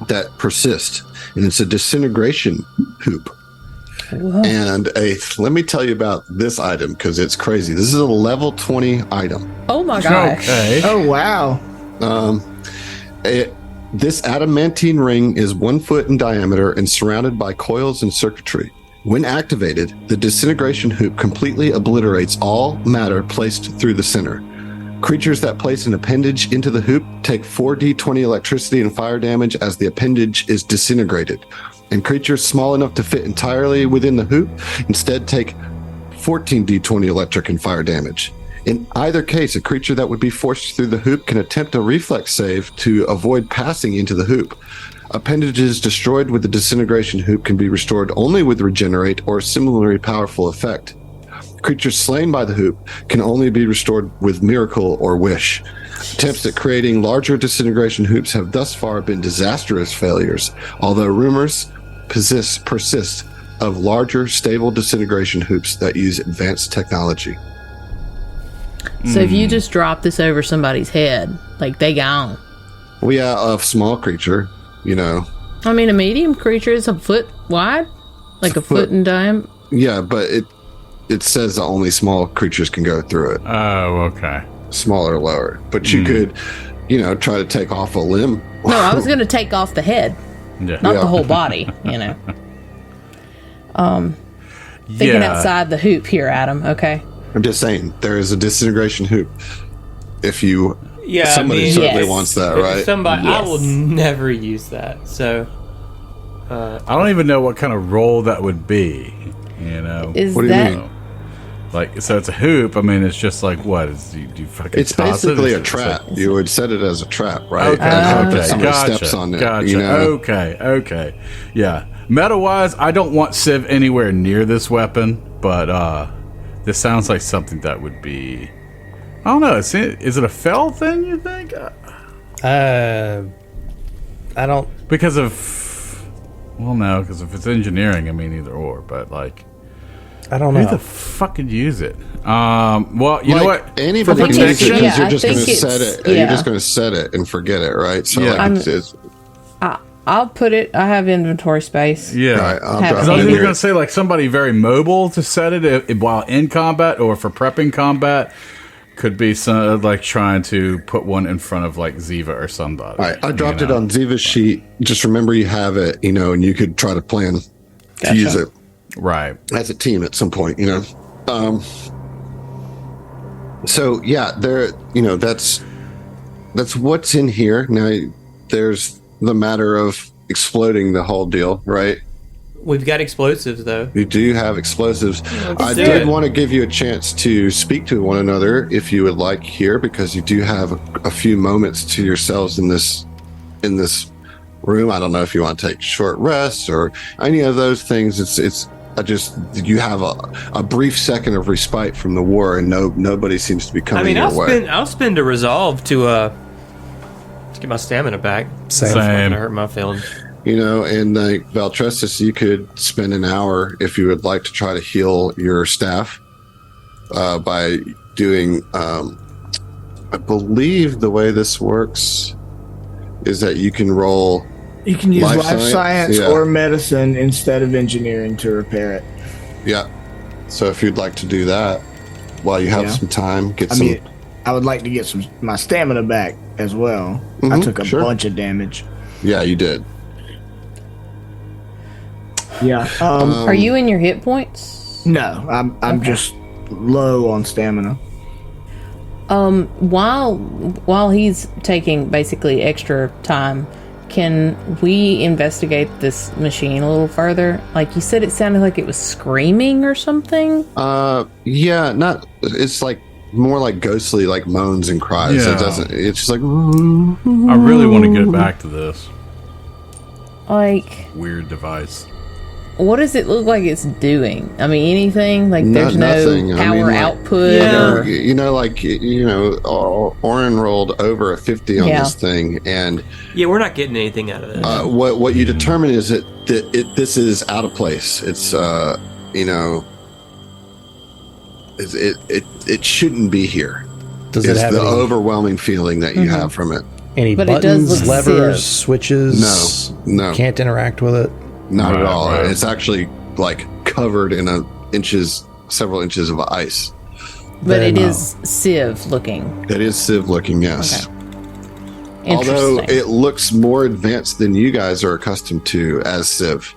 that persists, and it's a disintegration hoop. Whoa. And let me tell you about this item because it's crazy. This is a level 20 item. Oh my gosh. Okay. Oh wow. This adamantine ring is 1 foot in diameter and surrounded by coils and circuitry. When activated, the disintegration hoop completely obliterates all matter placed through the center. Creatures that place an appendage into the hoop take 4d20 electricity and fire damage as the appendage is disintegrated. And creatures small enough to fit entirely within the hoop instead take 14d20 electric and fire damage. In either case, a creature that would be forced through the hoop can attempt a reflex save to avoid passing into the hoop. Appendages destroyed with the disintegration hoop can be restored only with regenerate or similarly powerful effect. Creatures slain by the hoop can only be restored with miracle or wish. Attempts at creating larger disintegration hoops have thus far been disastrous failures, although rumors persist of larger, stable disintegration hoops that use advanced technology. So if you just drop this over somebody's head, like they gone. Well, yeah, a small creature, you know. I mean, a medium creature is a foot wide, like a foot in diameter. Yeah, but it says that only small creatures can go through it. Oh, okay. Smaller or lower. But you could, you know, try to take off a limb. No, I was going to take off the head, Yeah. not the whole body, you know. Thinking outside the hoop here, Adam, okay? I'm just saying, there is a disintegration hoop. If you, Yeah, somebody I mean, certainly yes. wants that, if right? somebody, I Yes. will never use that. So, I don't even know what kind of role that would be. You know, Is What do you that mean? like so it's a hoop. I mean, it's just like what is you fucking. It's toss basically it? a It's trap. like- You would set it as a trap, right? Okay, And hope that okay, somebody gotcha, steps on it. gotcha. You know? Okay, yeah. Meta-wise, I don't want Sivv anywhere near this weapon, but this sounds like something that would be. I don't know. Is it a fell thing? You think? I don't. Because of. Well, no, because if it's engineering, I mean either or. But like, I don't who know. the fuck could use it? Well, you know Like, what? anybody For can use it protection- because Yeah, you're I just going to think set it's- it. You're yeah. just going to set it and forget it, right? So Yeah. like, it's I'll put it, I have inventory space. Yeah. all right, I'll Have drop Because I it was in either here. going to say like somebody very mobile to set it while in combat, or for prepping combat, could be some like trying to put one in front of like Ziva or somebody. All right, I dropped you it know? on Ziva's sheet. Just remember you have it, you know, and you could try to plan to use it Right. as a team at some point, you know. So yeah, there, you know, that's what's in here. Now there's the matter of exploding the whole deal, right? we've got explosives though. You do have explosives. I do did it. want to give you a chance to speak to one another if you would like here, because you do have a few moments to yourselves in this room. I don't know if you want to take short rests or any of those things. You have a brief second of respite from the war, and nobody seems to be I coming mean, your way. I'll spend a resolve to get my stamina back. Same. It's not Same. gonna hurt my feelings. You know, and like Valtrestus, you could spend an hour if you would like to try to heal your staff by doing. I believe the way this works is that you can roll. You can use Life life science? science Yeah. or medicine instead of engineering to repair it. Yeah. So if you'd like to do that while you have Yeah. some time, get I some. mean, I would like to get my stamina back as well. I took a sure. bunch of damage. Yeah, you did. Yeah. Are you in your hit points? No, I'm just low on stamina. While he's taking basically extra time, can we investigate this machine a little further? Like you said, it sounded like it was screaming or something. Yeah, not. It's like more like ghostly, like moans and cries. Yeah. It doesn't. It's just like. I really want to get back to this Like, weird device. what does it look like it's doing? I mean, anything? Like, there's Nothing. no I power mean, like- output? Yeah. Or, Oren rolled over a 50 on Yeah. this thing, and Yeah, we're not getting anything out of this. what you determine is that this is out of place. It's it shouldn't be here. Does it It's have the any, overwhelming feeling that you have from it. any But it does buttons, look levers, Sivv. switches? No. Can't interact with it. Not at Right, all. right. It's actually like covered in several inches of ice. but it Then, is Sivv looking. It is Sivv looking, yes. Interesting. Although it looks more advanced than you guys are accustomed to as Sivv.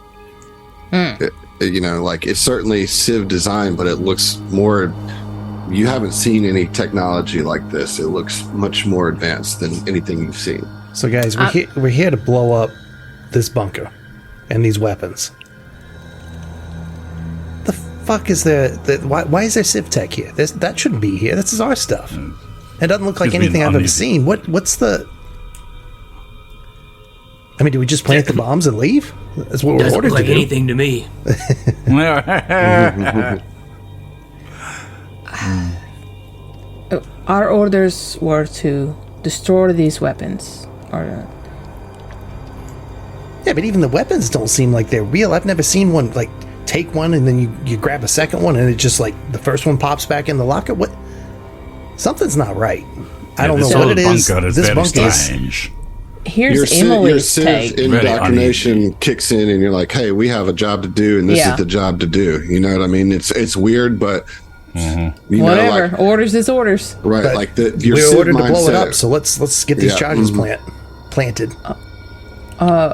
Like it's certainly Sivv design, but it looks more you haven't seen any technology like this. It looks much more advanced than anything you've seen. So, guys, we're here to blow up this bunker and these weapons. The fuck is there? Why is there Sivv tech here? That shouldn't be here. This is our stuff. It doesn't look like anything I've ever seen. What's the... I mean, do we just plant the bombs and leave? That's what we're ordered to do. Doesn't look like anything to me. Our orders were to destroy these weapons. Yeah, but even the weapons don't seem like they're real. I've never seen one, like, take one and then you grab a second one and it just, like, the first one pops back in the locker. What? Something's not right. I don't know what it is. This bunker is strange. Here's Emily's take. Indoctrination kicks in, and you're like, "Hey, we have a job to do, and this is the job to do." You know what I mean? It's weird, but you whatever. Know, like, orders is orders, right? But like we're ordered to blow it up, so let's get these charges planted.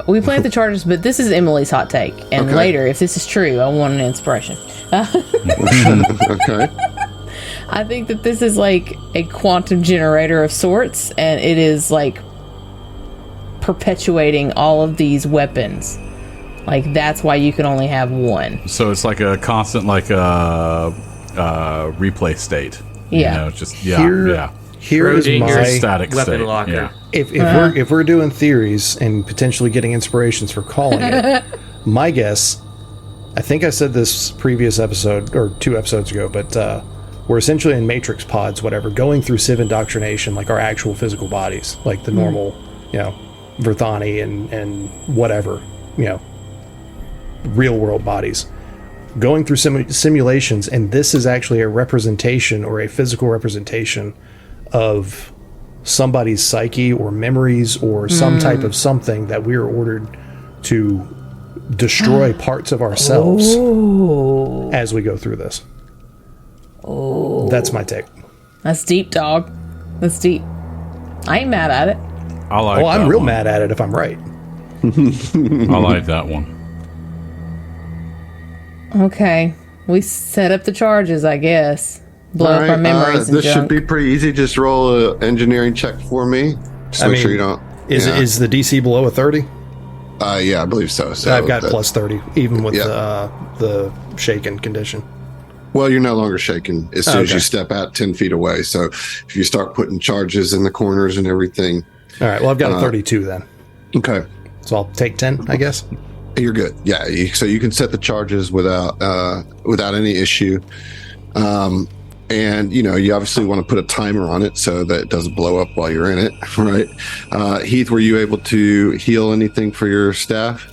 We plant the charges, but this is Emily's hot take, and later, if this is true, I want an inspiration. Okay. I think that this is like a quantum generator of sorts, and it is like perpetuating all of these weapons. Like, that's why you can only have one. So it's like a constant, like replay state. Yeah. You know, just Here is my static weapon state. locker. Yeah. If we're doing theories and potentially getting inspirations for calling it, my guess, I think I said this previous episode or 2 episodes ago, but we're essentially in Matrix pods, whatever, going through Sivv indoctrination, like our actual physical bodies, like the normal, Verthani and whatever, real world bodies, going through simulations, and this is actually a representation or a physical representation of somebody's psyche or memories or some type of something that we are ordered to destroy parts of ourselves as we go through this. That's my take. That's deep, dog. That's deep. I ain't mad at it. I'm real mad at it if I'm right. I like that one. Okay. We set up the charges, I guess. Blow up our memories and this junk. should be pretty easy. Just roll an engineering check for me. Just make sure you don't... Is the DC below a 30? Yeah, I believe so. So I've got plus 30, even with the shaken condition. Well, you're no longer shaken as soon as you step out 10 feet away. So if you start putting charges in the corners and everything... All right, well, I've got a 32 then. Okay. So I'll take 10, I guess? You're good. Yeah, so you can set the charges without any issue. And, you obviously want to put a timer on it so that it doesn't blow up while you're in it, right? Heath, were you able to heal anything for your staff?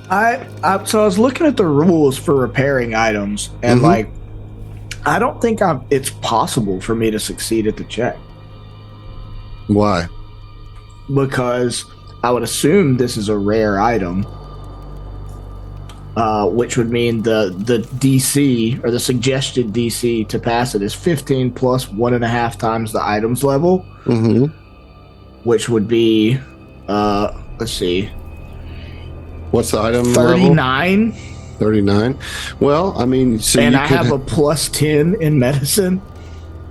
So I was looking at the rules for repairing items, and I don't think it's possible for me to succeed at the check. Why? Because I would assume this is a rare item, which would mean the DC or the suggested DC to pass it is 15 plus 1.5 times the item's level, which would be let's see, what's the item 39 level? 39. Well, I mean, so and you I have a plus 10 in medicine.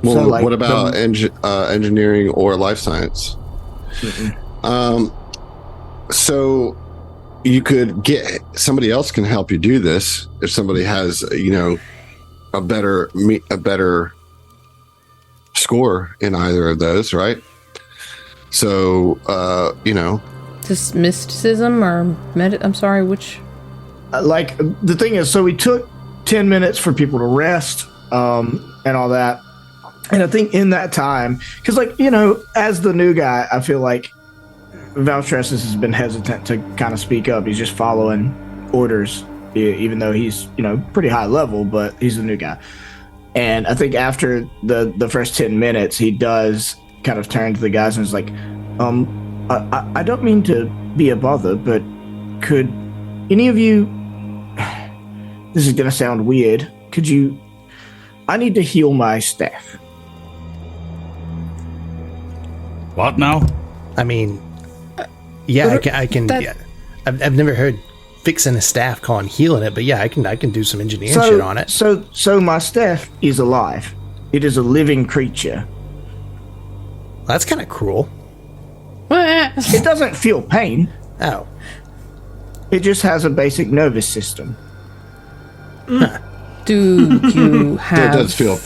Well, so what about engineering or life science? So you could get somebody else can help you do this if somebody has a better score in either of those, right? So Just mysticism or I'm sorry, which like the thing is, so we took 10 minutes for people to rest and all that, and I think in that time, because as the new guy, I feel like Valstressus has been hesitant to kind of speak up. He's just following orders, even though he's, pretty high level, but he's the new guy. And I think after the first 10 minutes, he does kind of turn to the guys and is like, I don't mean to be a bother, but could any of you, this is going to sound weird, I need to heal my staff. What now? I mean... Yeah, I can. I've never heard fixing a staff calling healing it, but yeah, I can do some engineering shit on it. So my staff is alive. It is a living creature. That's kind of cruel. It doesn't feel pain. Oh. It just has a basic nervous system. Do you It have? does feel.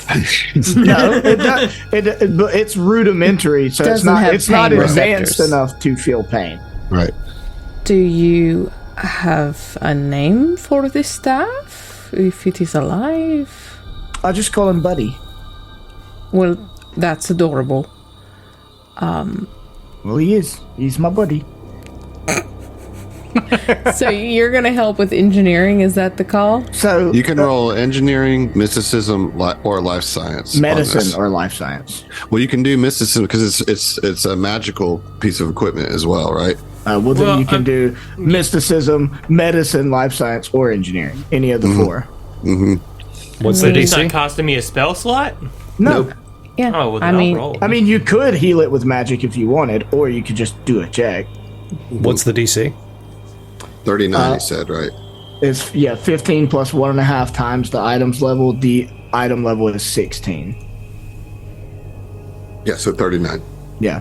No, it does, but it's rudimentary, so it's Doesn't have not pain advanced receptors. enough to feel pain. Right. Do you have a name for this staff? If it is alive? I just call him Buddy. Well, that's adorable. Well, he is. He's my buddy. So you're gonna help with engineering? Is that the call? So You can roll engineering, mysticism, or life science. on this. medicine or life science. Well, you can do mysticism because it's a magical piece of equipment as well, right? Then Well, you can do mysticism, medicine, life science, or engineering. Any of the four. What's So the it's not DC? costing me a spell slot? No. Yeah. Oh, well, I then mean, I'll roll. I mean, you could heal it with magic if you wanted, or you could just do a check. What's the DC? 39, he said, right? It's 15 plus 1.5 times the item's level. The item level is 16. Yeah, so 39. Yeah.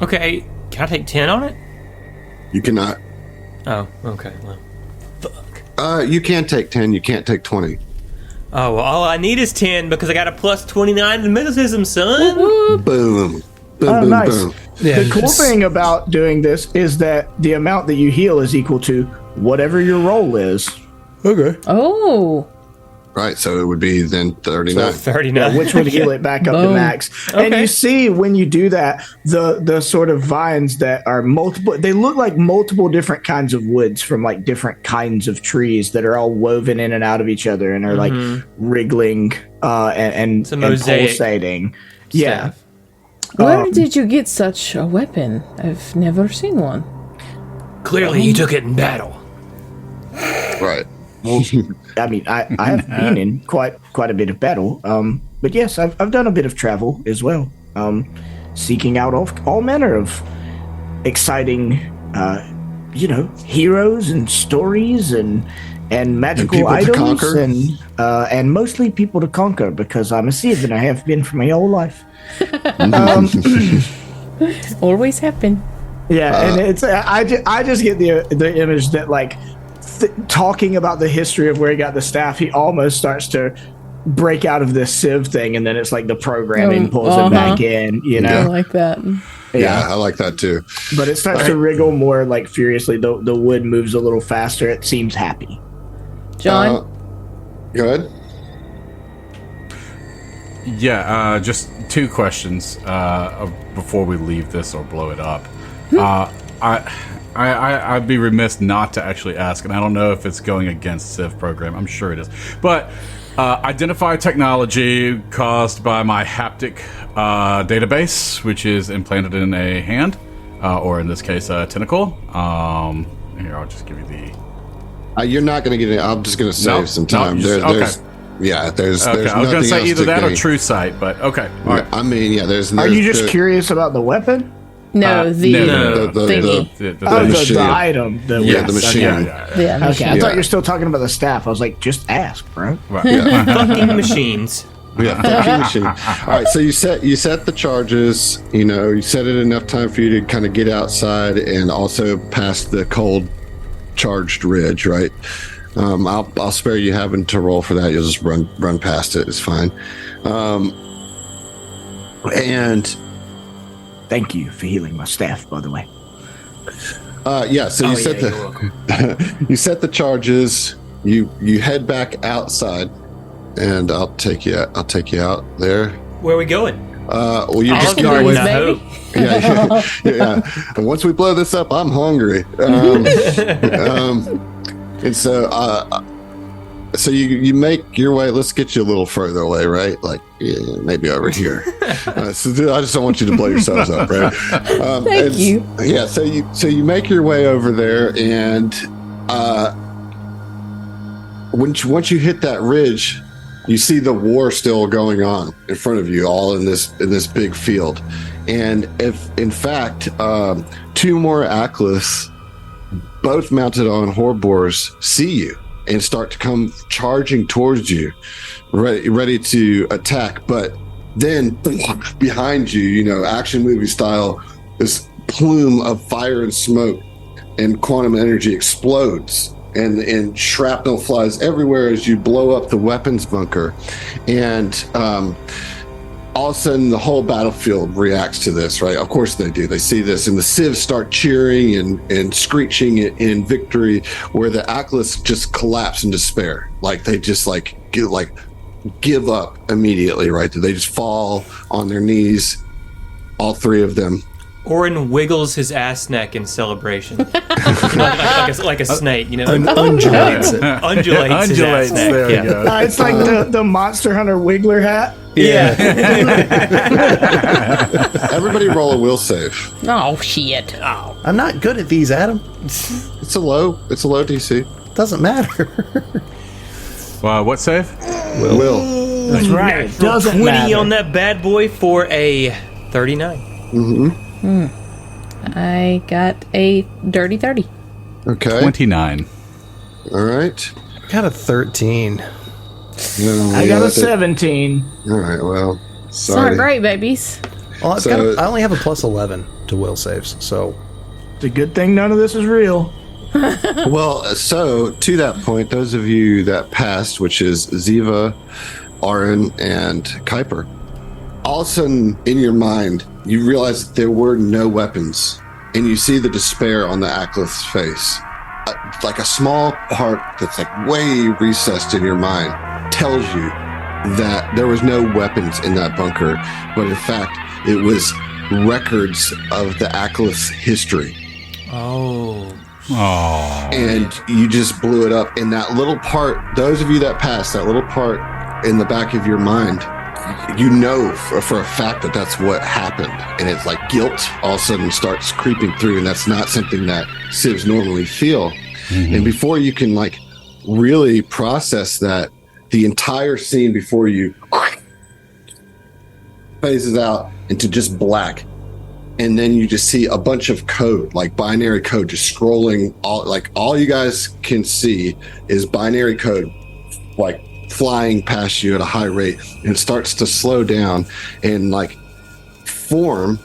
Okay, can I take 10 on it? You cannot. Oh, okay. Well, fuck. You can take 10. You can't take 20. Oh, well, all I need is 10 because I got a plus 29 in mysticism, son. Boom. Boom, Oh, boom, nice. boom. Yeah, The cool thing about doing this is that the amount that you heal is equal to whatever your roll is. Okay. oh, Right, so it would be then 39. 39. Which would heal it back up to Boom. max. And Okay. you see when you do that, the sort of vines that are multiple, they look like multiple different kinds of woods from like different kinds of trees that are all woven in and out of each other and are like wriggling and It's a mosaic pulsating. Yeah. Staff. where did you get such a weapon? I've never seen one. Clearly, you took it in battle. Right. I mean, I have been in quite a bit of battle. But yes, I've done a bit of travel as well. Seeking out all manner of exciting, heroes and stories and magical people to items conquer. and mostly people to conquer because I'm a Sivv and I have been for my whole life. Always happen. Yeah, and it's I just get the image that like talking about the history of where he got the staff, he almost starts to break out of this Sivv thing, and then it's like the programming pulls it back in, you I know. like that. Yeah, I like that too. But it starts to wriggle more like furiously. The wood moves a little faster. It seems happy. John, Go ahead. Yeah, just two questions before we leave this or blow it up. I'd be remiss not to actually ask, and I don't know if it's going against Sivv program. I'm sure it is. But identify technology caused by my haptic database, which is implanted in a hand, or in this case, a tentacle. Here, I'll just give you the... You're not going to get it. I'm just going to save Nope, some time. nope, There's okay. there's Okay, I was going nothing to say else either that or gain. true sight, but okay. All right. I mean, yeah, there's. Are you just there's- curious about the weapon? no, the no, the- thingy. Oh, machine. the item. Yeah, the machine. Yeah, Okay, I Yeah. thought you were still talking about the staff. I was like, just ask, bro. Right. Fucking machines. Yeah, fucking machine. All right, so you set the charges. You set it enough time for you to kind of get outside and also past the cold, charged ridge. Right. I'll spare you having to roll for that. You'll just run past it. It's fine. And Thank you for healing my staff, by the way. yeah, so you set you're welcome. you set the charges. You head back outside, and I'll take you out there. Where are we going? Well, you just Olive get away. Garden, baby. Yeah. And once we blow this up, I'm hungry. And so you make your way. Let's get you a little further away, right? Like maybe over here. So I just don't want you to blow yourselves up, right? Thank you. Yeah. So you make your way over there, and once you hit that ridge, you see the war still going on in front of you, all in this big field. And if in fact two more Atlas, both mounted on Horboars, see you and start to come charging towards you, ready to attack. But then behind you, action movie style, this plume of fire and smoke and quantum energy explodes, and shrapnel flies everywhere as you blow up the weapons bunker. And all of a sudden the whole battlefield reacts to this, right? Of course they do. They see this, and the Sivs start cheering and screeching in victory, where the Ackles just collapse in despair. Like they just give up immediately, right? They just fall on their knees, all three of them. Orin wiggles his ass neck in celebration, like a snake, Undulates it. Undulates his ass neck. There Yeah. you go. It's like the Monster Hunter Wiggler hat. Yeah. Everybody roll a will save. Oh shit! Oh, I'm not good at these, Adam. It's a low DC. Doesn't matter. What save? Will. That's right. It doesn't 20 matter. on that bad boy for a 39. I got a dirty 30. Okay. 29. All right. I got a 13. I got a 17. All right. Well, It's not sorry. great, babies. Well, So- I only have a plus 11 to will saves, so It's a good thing none of this is real. Well, so to that point, those of you that passed, which is Ziva, Arin, and Kuiper, all of a sudden in your mind, you realize that there were no weapons, and you see the despair on the Ackles' face. Like a small part that's like way recessed in your mind tells you that there was no weapons in that bunker, but in fact, it was records of the Ackles' history. Oh. And you just blew it up. And that little part, those of you that passed, that little part in the back of your mind, you know for a fact that that's what happened. And it's like guilt all of a sudden starts creeping through, and that's not something that Sivs normally feel. Mm-hmm. And before you can like really process that, the entire scene before you phases out into just black. And then you just see a bunch of code, like binary code, just scrolling. All you guys can see is binary code, like flying past you at a high rate, and it starts to slow down and like form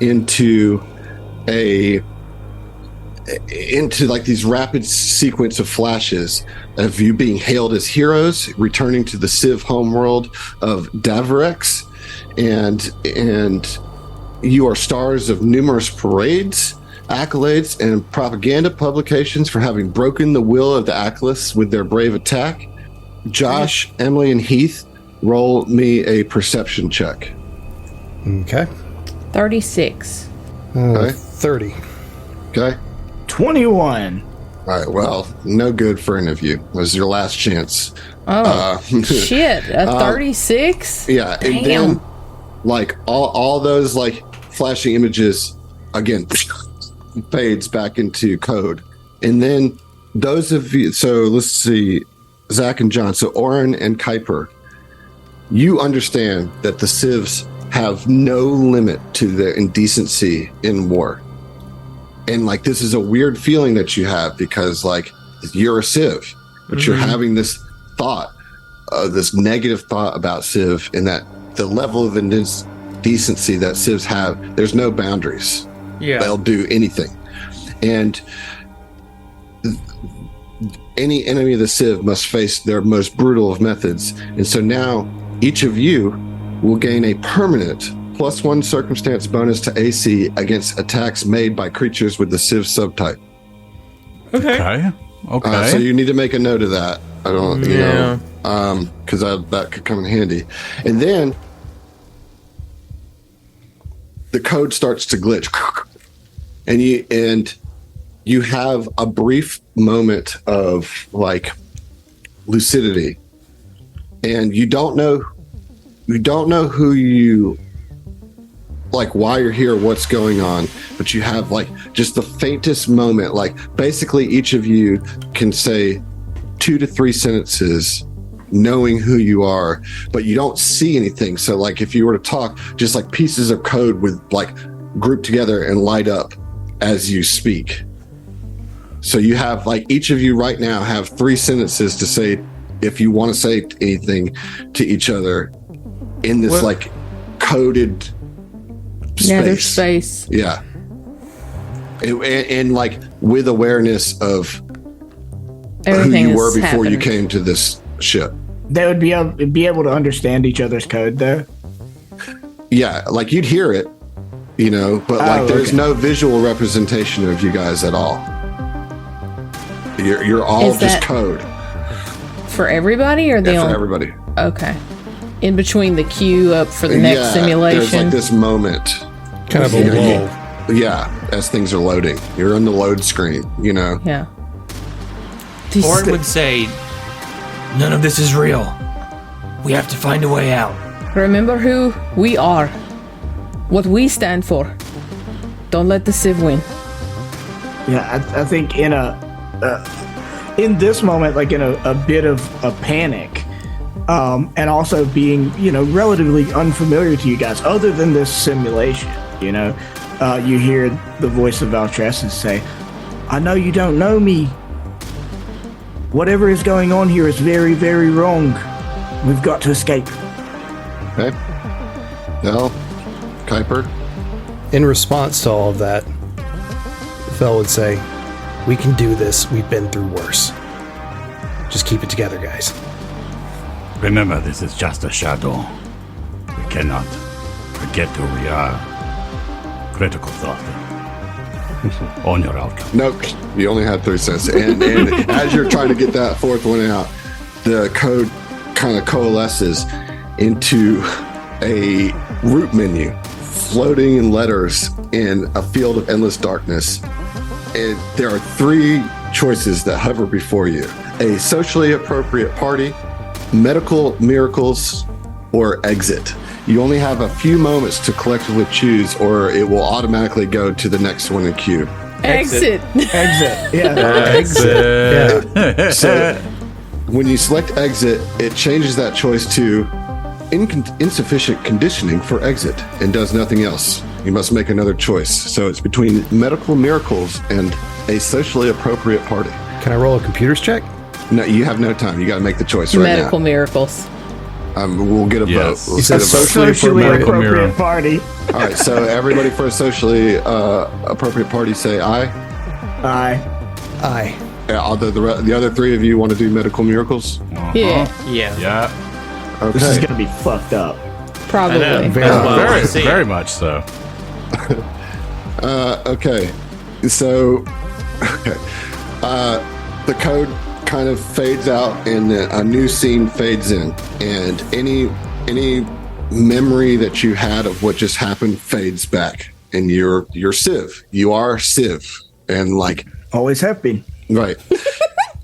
into like these rapid sequence of flashes of you being hailed as heroes, returning to the Sivv homeworld of Davarex, and you are stars of numerous parades, accolades, and propaganda publications for having broken the will of the Ackles with their brave attack. Josh, Emily, and Heath, roll me a perception check. okay. 36. Okay. 30. Okay. 21. All right. Well, no good for any of you. It was your last chance. Oh, shit. A 36? Yeah. Damn. And then, like, all those, like, flashing images, again, fades back into code. And then those of you, so let's see, Zach and John, so Orin and Kuiper, you understand that the Sivs have no limit to their indecency in war. And like, this is a weird feeling that you have because like you're a Sivv, but you're having this thought, this negative thought about Sivv, and that the level of indecency that Sivs have, there's no boundaries. Yeah. They'll do anything. And any enemy of the Sivv must face their most brutal of methods. And so now each of you will gain a permanent +1 circumstance bonus to AC against attacks made by creatures with the Sivv subtype. Okay. Okay. So you need to make a note of that. I don't, because that could come in handy. And then the code starts to glitch, and you have a brief moment of like lucidity, and you don't know who you like, why you're here, what's going on, but you have like just the faintest moment. Like basically each of you can say 2 to 3 sentences knowing who you are, but you don't see anything. So like if you were to talk, just like pieces of code would like group together and light up as you speak. So you have each of you right now have 3 sentences to say if you want to say anything to each other in this coded space. Nether space. Yeah. And with awareness of Everything who you were is before you happening. came to this ship. They would be able to understand each other's code, though. Yeah, you'd hear it, but there's okay. no visual representation of you guys at all. You're all Is just that code. For everybody, or the Yeah, for only? everybody. Okay. In between the queue up for the next simulation. There's this moment. Kind of a lull. Yeah, as things are loading. You're on the load screen, Yeah. Ort would say, none of this is real. We have to find a way out. Remember who we are. What we stand for. Don't let the Sivv win. Yeah, I think in this moment, in a bit of a panic, and also being, relatively unfamiliar to you guys, other than this simulation, you hear the voice of Valtressus say, I know you don't know me. Whatever is going on here is very, very wrong. We've got to escape. Okay. Well, Kuiper. In response to all of that, Fel would say, we can do this. We've been through worse. Just keep it together, guys. Remember, this is just a shadow. We cannot forget who we are. Critical thought. On your outcome. Nope, you only had 3 cents. And as you're trying to get that 4th one out, the code kind of coalesces into a route menu floating in letters in a field of endless darkness. And there are 3 choices that hover before you: a socially appropriate party, medical miracles, or exit. You only have a few moments to collectively choose, or it will automatically go to the next one in queue. Exit. Exit. Yeah. Exit. Yeah. So when you select exit, it changes that choice to insufficient conditioning for exit and does nothing else. You must make another choice. So it's between medical miracles and a socially appropriate party. Can I roll a computer's check? No, you have no time. You got to make the choice right Medical now. miracles. We'll get a Yes. vote. We'll You get said a vote. Socially medical appropriate mirror. party. All right, so everybody for a socially appropriate party say aye. Aye. Aye. Yeah, although the other 3 of you want to do medical miracles. Yeah, Yeah. Yeah. Okay. This is going to be fucked up. probably. I know. Very That's why I wanna Very, see it. very much so. Okay, so the code kind of fades out and then a new scene fades in, and any memory that you had of what just happened fades back, and you're Sivv. You are Sivv, and Always have been. right.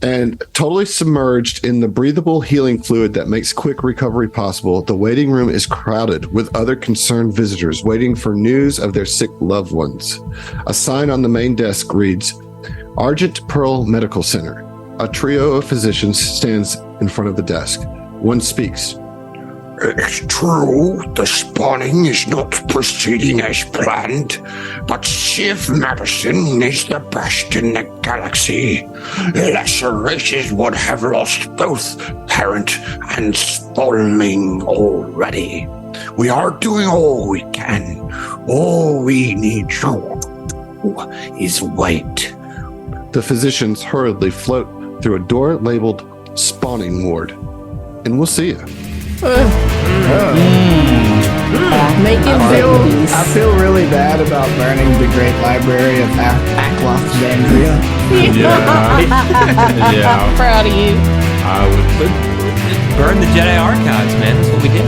And totally submerged in the breathable healing fluid that makes quick recovery possible, the waiting room is crowded with other concerned visitors waiting for news of their sick loved ones. A sign on the main desk reads, Argent Pearl Medical Center. A trio of physicians stands in front of the desk. One speaks. It's true, the spawning is not proceeding as planned, but Sivv medicine is the best in the galaxy. Lesser races would have lost both parent and spawning already. We are doing all we can. All we need to do is wait. The physicians hurriedly float through a door labeled Spawning Ward. And we'll see you. Making I babies. feel really bad about burning the great library of Alexandria. Yeah. Yeah. I'm proud of you. I would. Burn the Jedi archives, man. That's what we did.